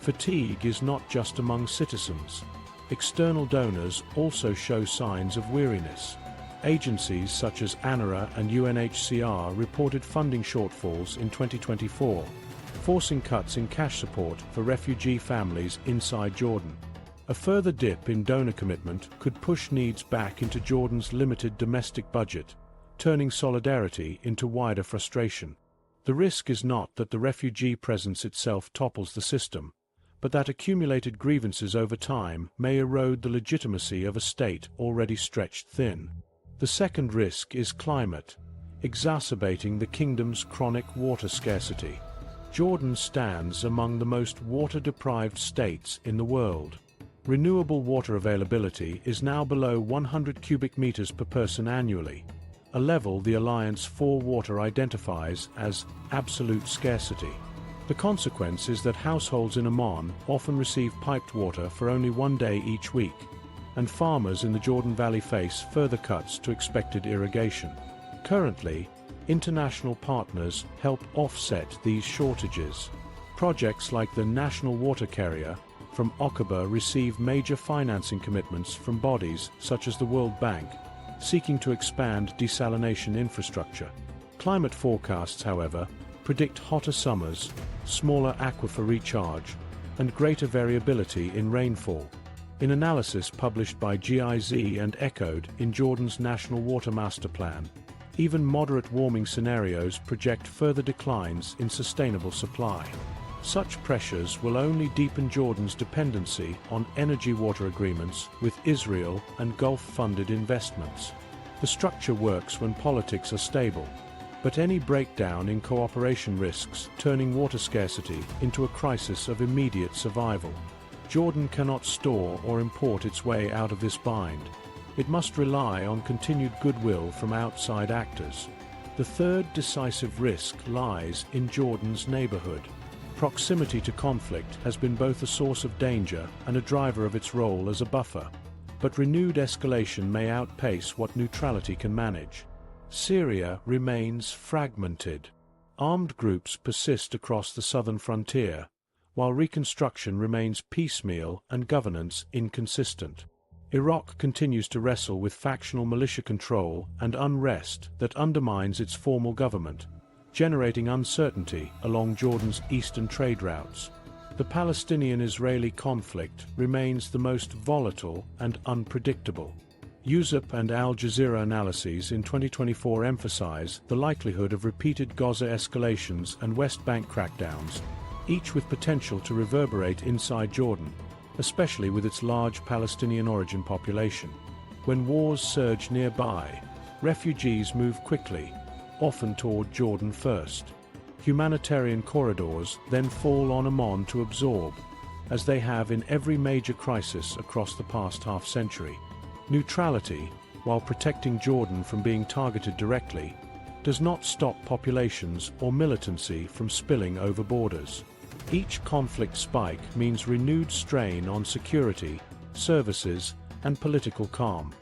Fatigue is not just among citizens. External donors also show signs of weariness. Agencies such as ANRA and UNHCR reported funding shortfalls in 2024, forcing cuts in cash support for refugee families inside Jordan. A further dip in donor commitment could push needs back into Jordan's limited domestic budget, turning solidarity into wider frustration. The risk is not that the refugee presence itself topples the system, but that accumulated grievances over time may erode the legitimacy of a state already stretched thin. The second risk is climate, exacerbating the kingdom's chronic water scarcity. Jordan stands among the most water-deprived states in the world. Renewable water availability is now below 100 cubic meters per person annually, a level the Alliance for Water identifies as absolute scarcity. The consequence is that households in Amman often receive piped water for only one day each week, and farmers in the Jordan Valley face further cuts to expected irrigation. Currently, international partners help offset these shortages. Projects like the National Water Carrier from Aqaba receive major financing commitments from bodies such as the World Bank, seeking to expand desalination infrastructure. Climate forecasts, however, predict hotter summers, smaller aquifer recharge, and greater variability in rainfall. In analysis published by GIZ and echoed in Jordan's National Water Master Plan, even moderate warming scenarios project further declines in sustainable supply. Such pressures will only deepen Jordan's dependency on energy water agreements with Israel and Gulf-funded investments. The structure works when politics are stable, but any breakdown in cooperation risks turning water scarcity into a crisis of immediate survival. Jordan cannot store or import its way out of this bind. It must rely on continued goodwill from outside actors. The third decisive risk lies in Jordan's neighborhood. Proximity to conflict has been both a source of danger and a driver of its role as a buffer, but renewed escalation may outpace what neutrality can manage. Syria remains fragmented. Armed groups persist across the southern frontier, while reconstruction remains piecemeal and governance inconsistent. Iraq continues to wrestle with factional militia control and unrest that undermines its formal government, generating uncertainty along Jordan's eastern trade routes. The Palestinian-Israeli conflict remains the most volatile and unpredictable. USIP and Al Jazeera analyses in 2024 emphasize the likelihood of repeated Gaza escalations and West Bank crackdowns, each with potential to reverberate inside Jordan, especially with its large Palestinian origin population. When wars surge nearby, refugees move quickly, often toward Jordan first. Humanitarian corridors then fall on Amman to absorb, as they have in every major crisis across the past half-century. Neutrality, while protecting Jordan from being targeted directly, does not stop populations or militancy from spilling over borders. Each conflict spike means renewed strain on security, services, and political calm.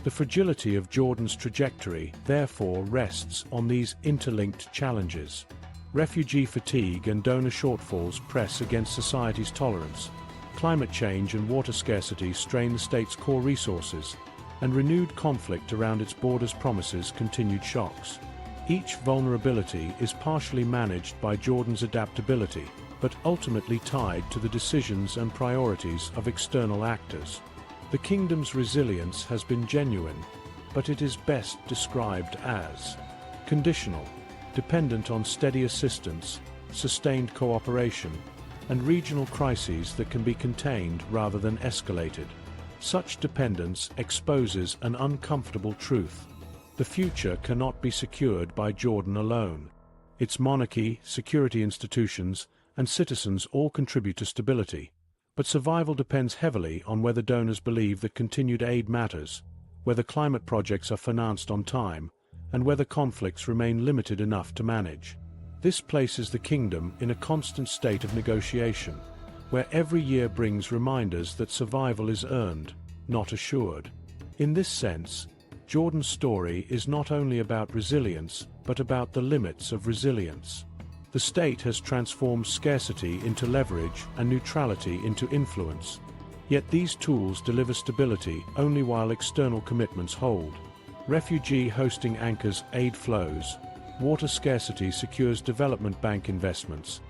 The fragility of Jordan's trajectory, therefore, rests on these interlinked challenges. Refugee fatigue and donor shortfalls press against society's tolerance. Climate change and water scarcity strain the state's core resources, and renewed conflict around its borders promises continued shocks. Each vulnerability is partially managed by Jordan's adaptability, but ultimately tied to the decisions and priorities of external actors. The kingdom's resilience has been genuine, but it is best described as conditional, dependent on steady assistance, sustained cooperation, and regional crises that can be contained rather than escalated. Such dependence exposes an uncomfortable truth. The future cannot be secured by Jordan alone. Its monarchy, security institutions, and citizens all contribute to stability, but survival depends heavily on whether donors believe that continued aid matters, whether climate projects are financed on time, and whether conflicts remain limited enough to manage. This places the kingdom in a constant state of negotiation, where every year brings reminders that survival is earned, not assured. In this sense, Jordan's story is not only about resilience, but about the limits of resilience. The state has transformed scarcity into leverage and neutrality into influence. Yet these tools deliver stability only while external commitments hold. Refugee hosting anchors aid flows, water scarcity secures development bank investments,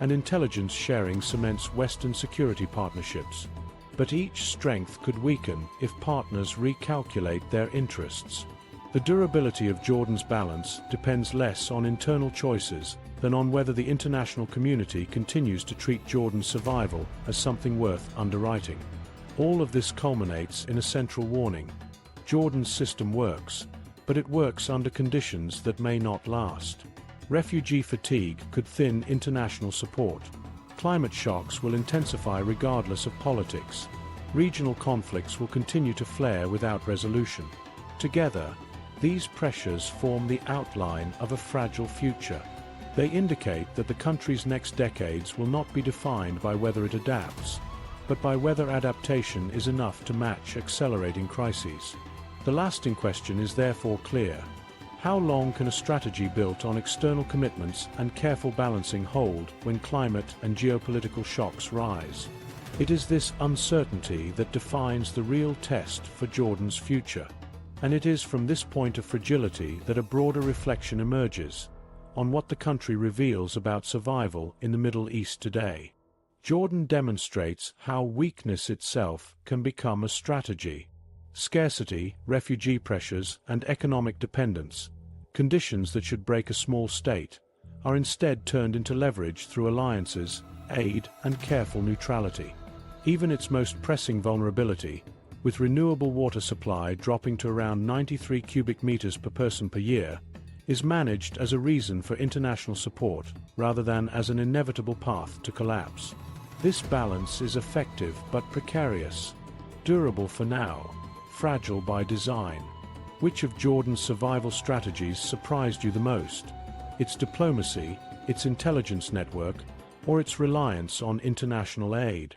and intelligence sharing cements Western security partnerships. But each strength could weaken if partners recalculate their interests. The durability of Jordan's balance depends less on internal choices than on whether the international community continues to treat Jordan's survival as something worth underwriting. All of this culminates in a central warning. Jordan's system works, but it works under conditions that may not last. Refugee fatigue could thin international support. Climate shocks will intensify regardless of politics. Regional conflicts will continue to flare without resolution. Together, these pressures form the outline of a fragile future. They indicate that the country's next decades will not be defined by whether it adapts, but by whether adaptation is enough to match accelerating crises. The lasting question is therefore clear. How long can a strategy built on external commitments and careful balancing hold when climate and geopolitical shocks rise? It is this uncertainty that defines the real test for Jordan's future. And it is from this point of fragility that a broader reflection emerges on what the country reveals about survival in the Middle East today. Jordan demonstrates how weakness itself can become a strategy. Scarcity, refugee pressures, and economic dependence, conditions that should break a small state, are instead turned into leverage through alliances, aid, and careful neutrality. Even its most pressing vulnerability, with renewable water supply dropping to around 93 cubic meters per person per year, is managed as a reason for international support rather than as an inevitable path to collapse. This balance is effective but precarious, durable for now, fragile by design. Which of Jordan's survival strategies surprised you the most? Its diplomacy, its intelligence network, or its reliance on international aid?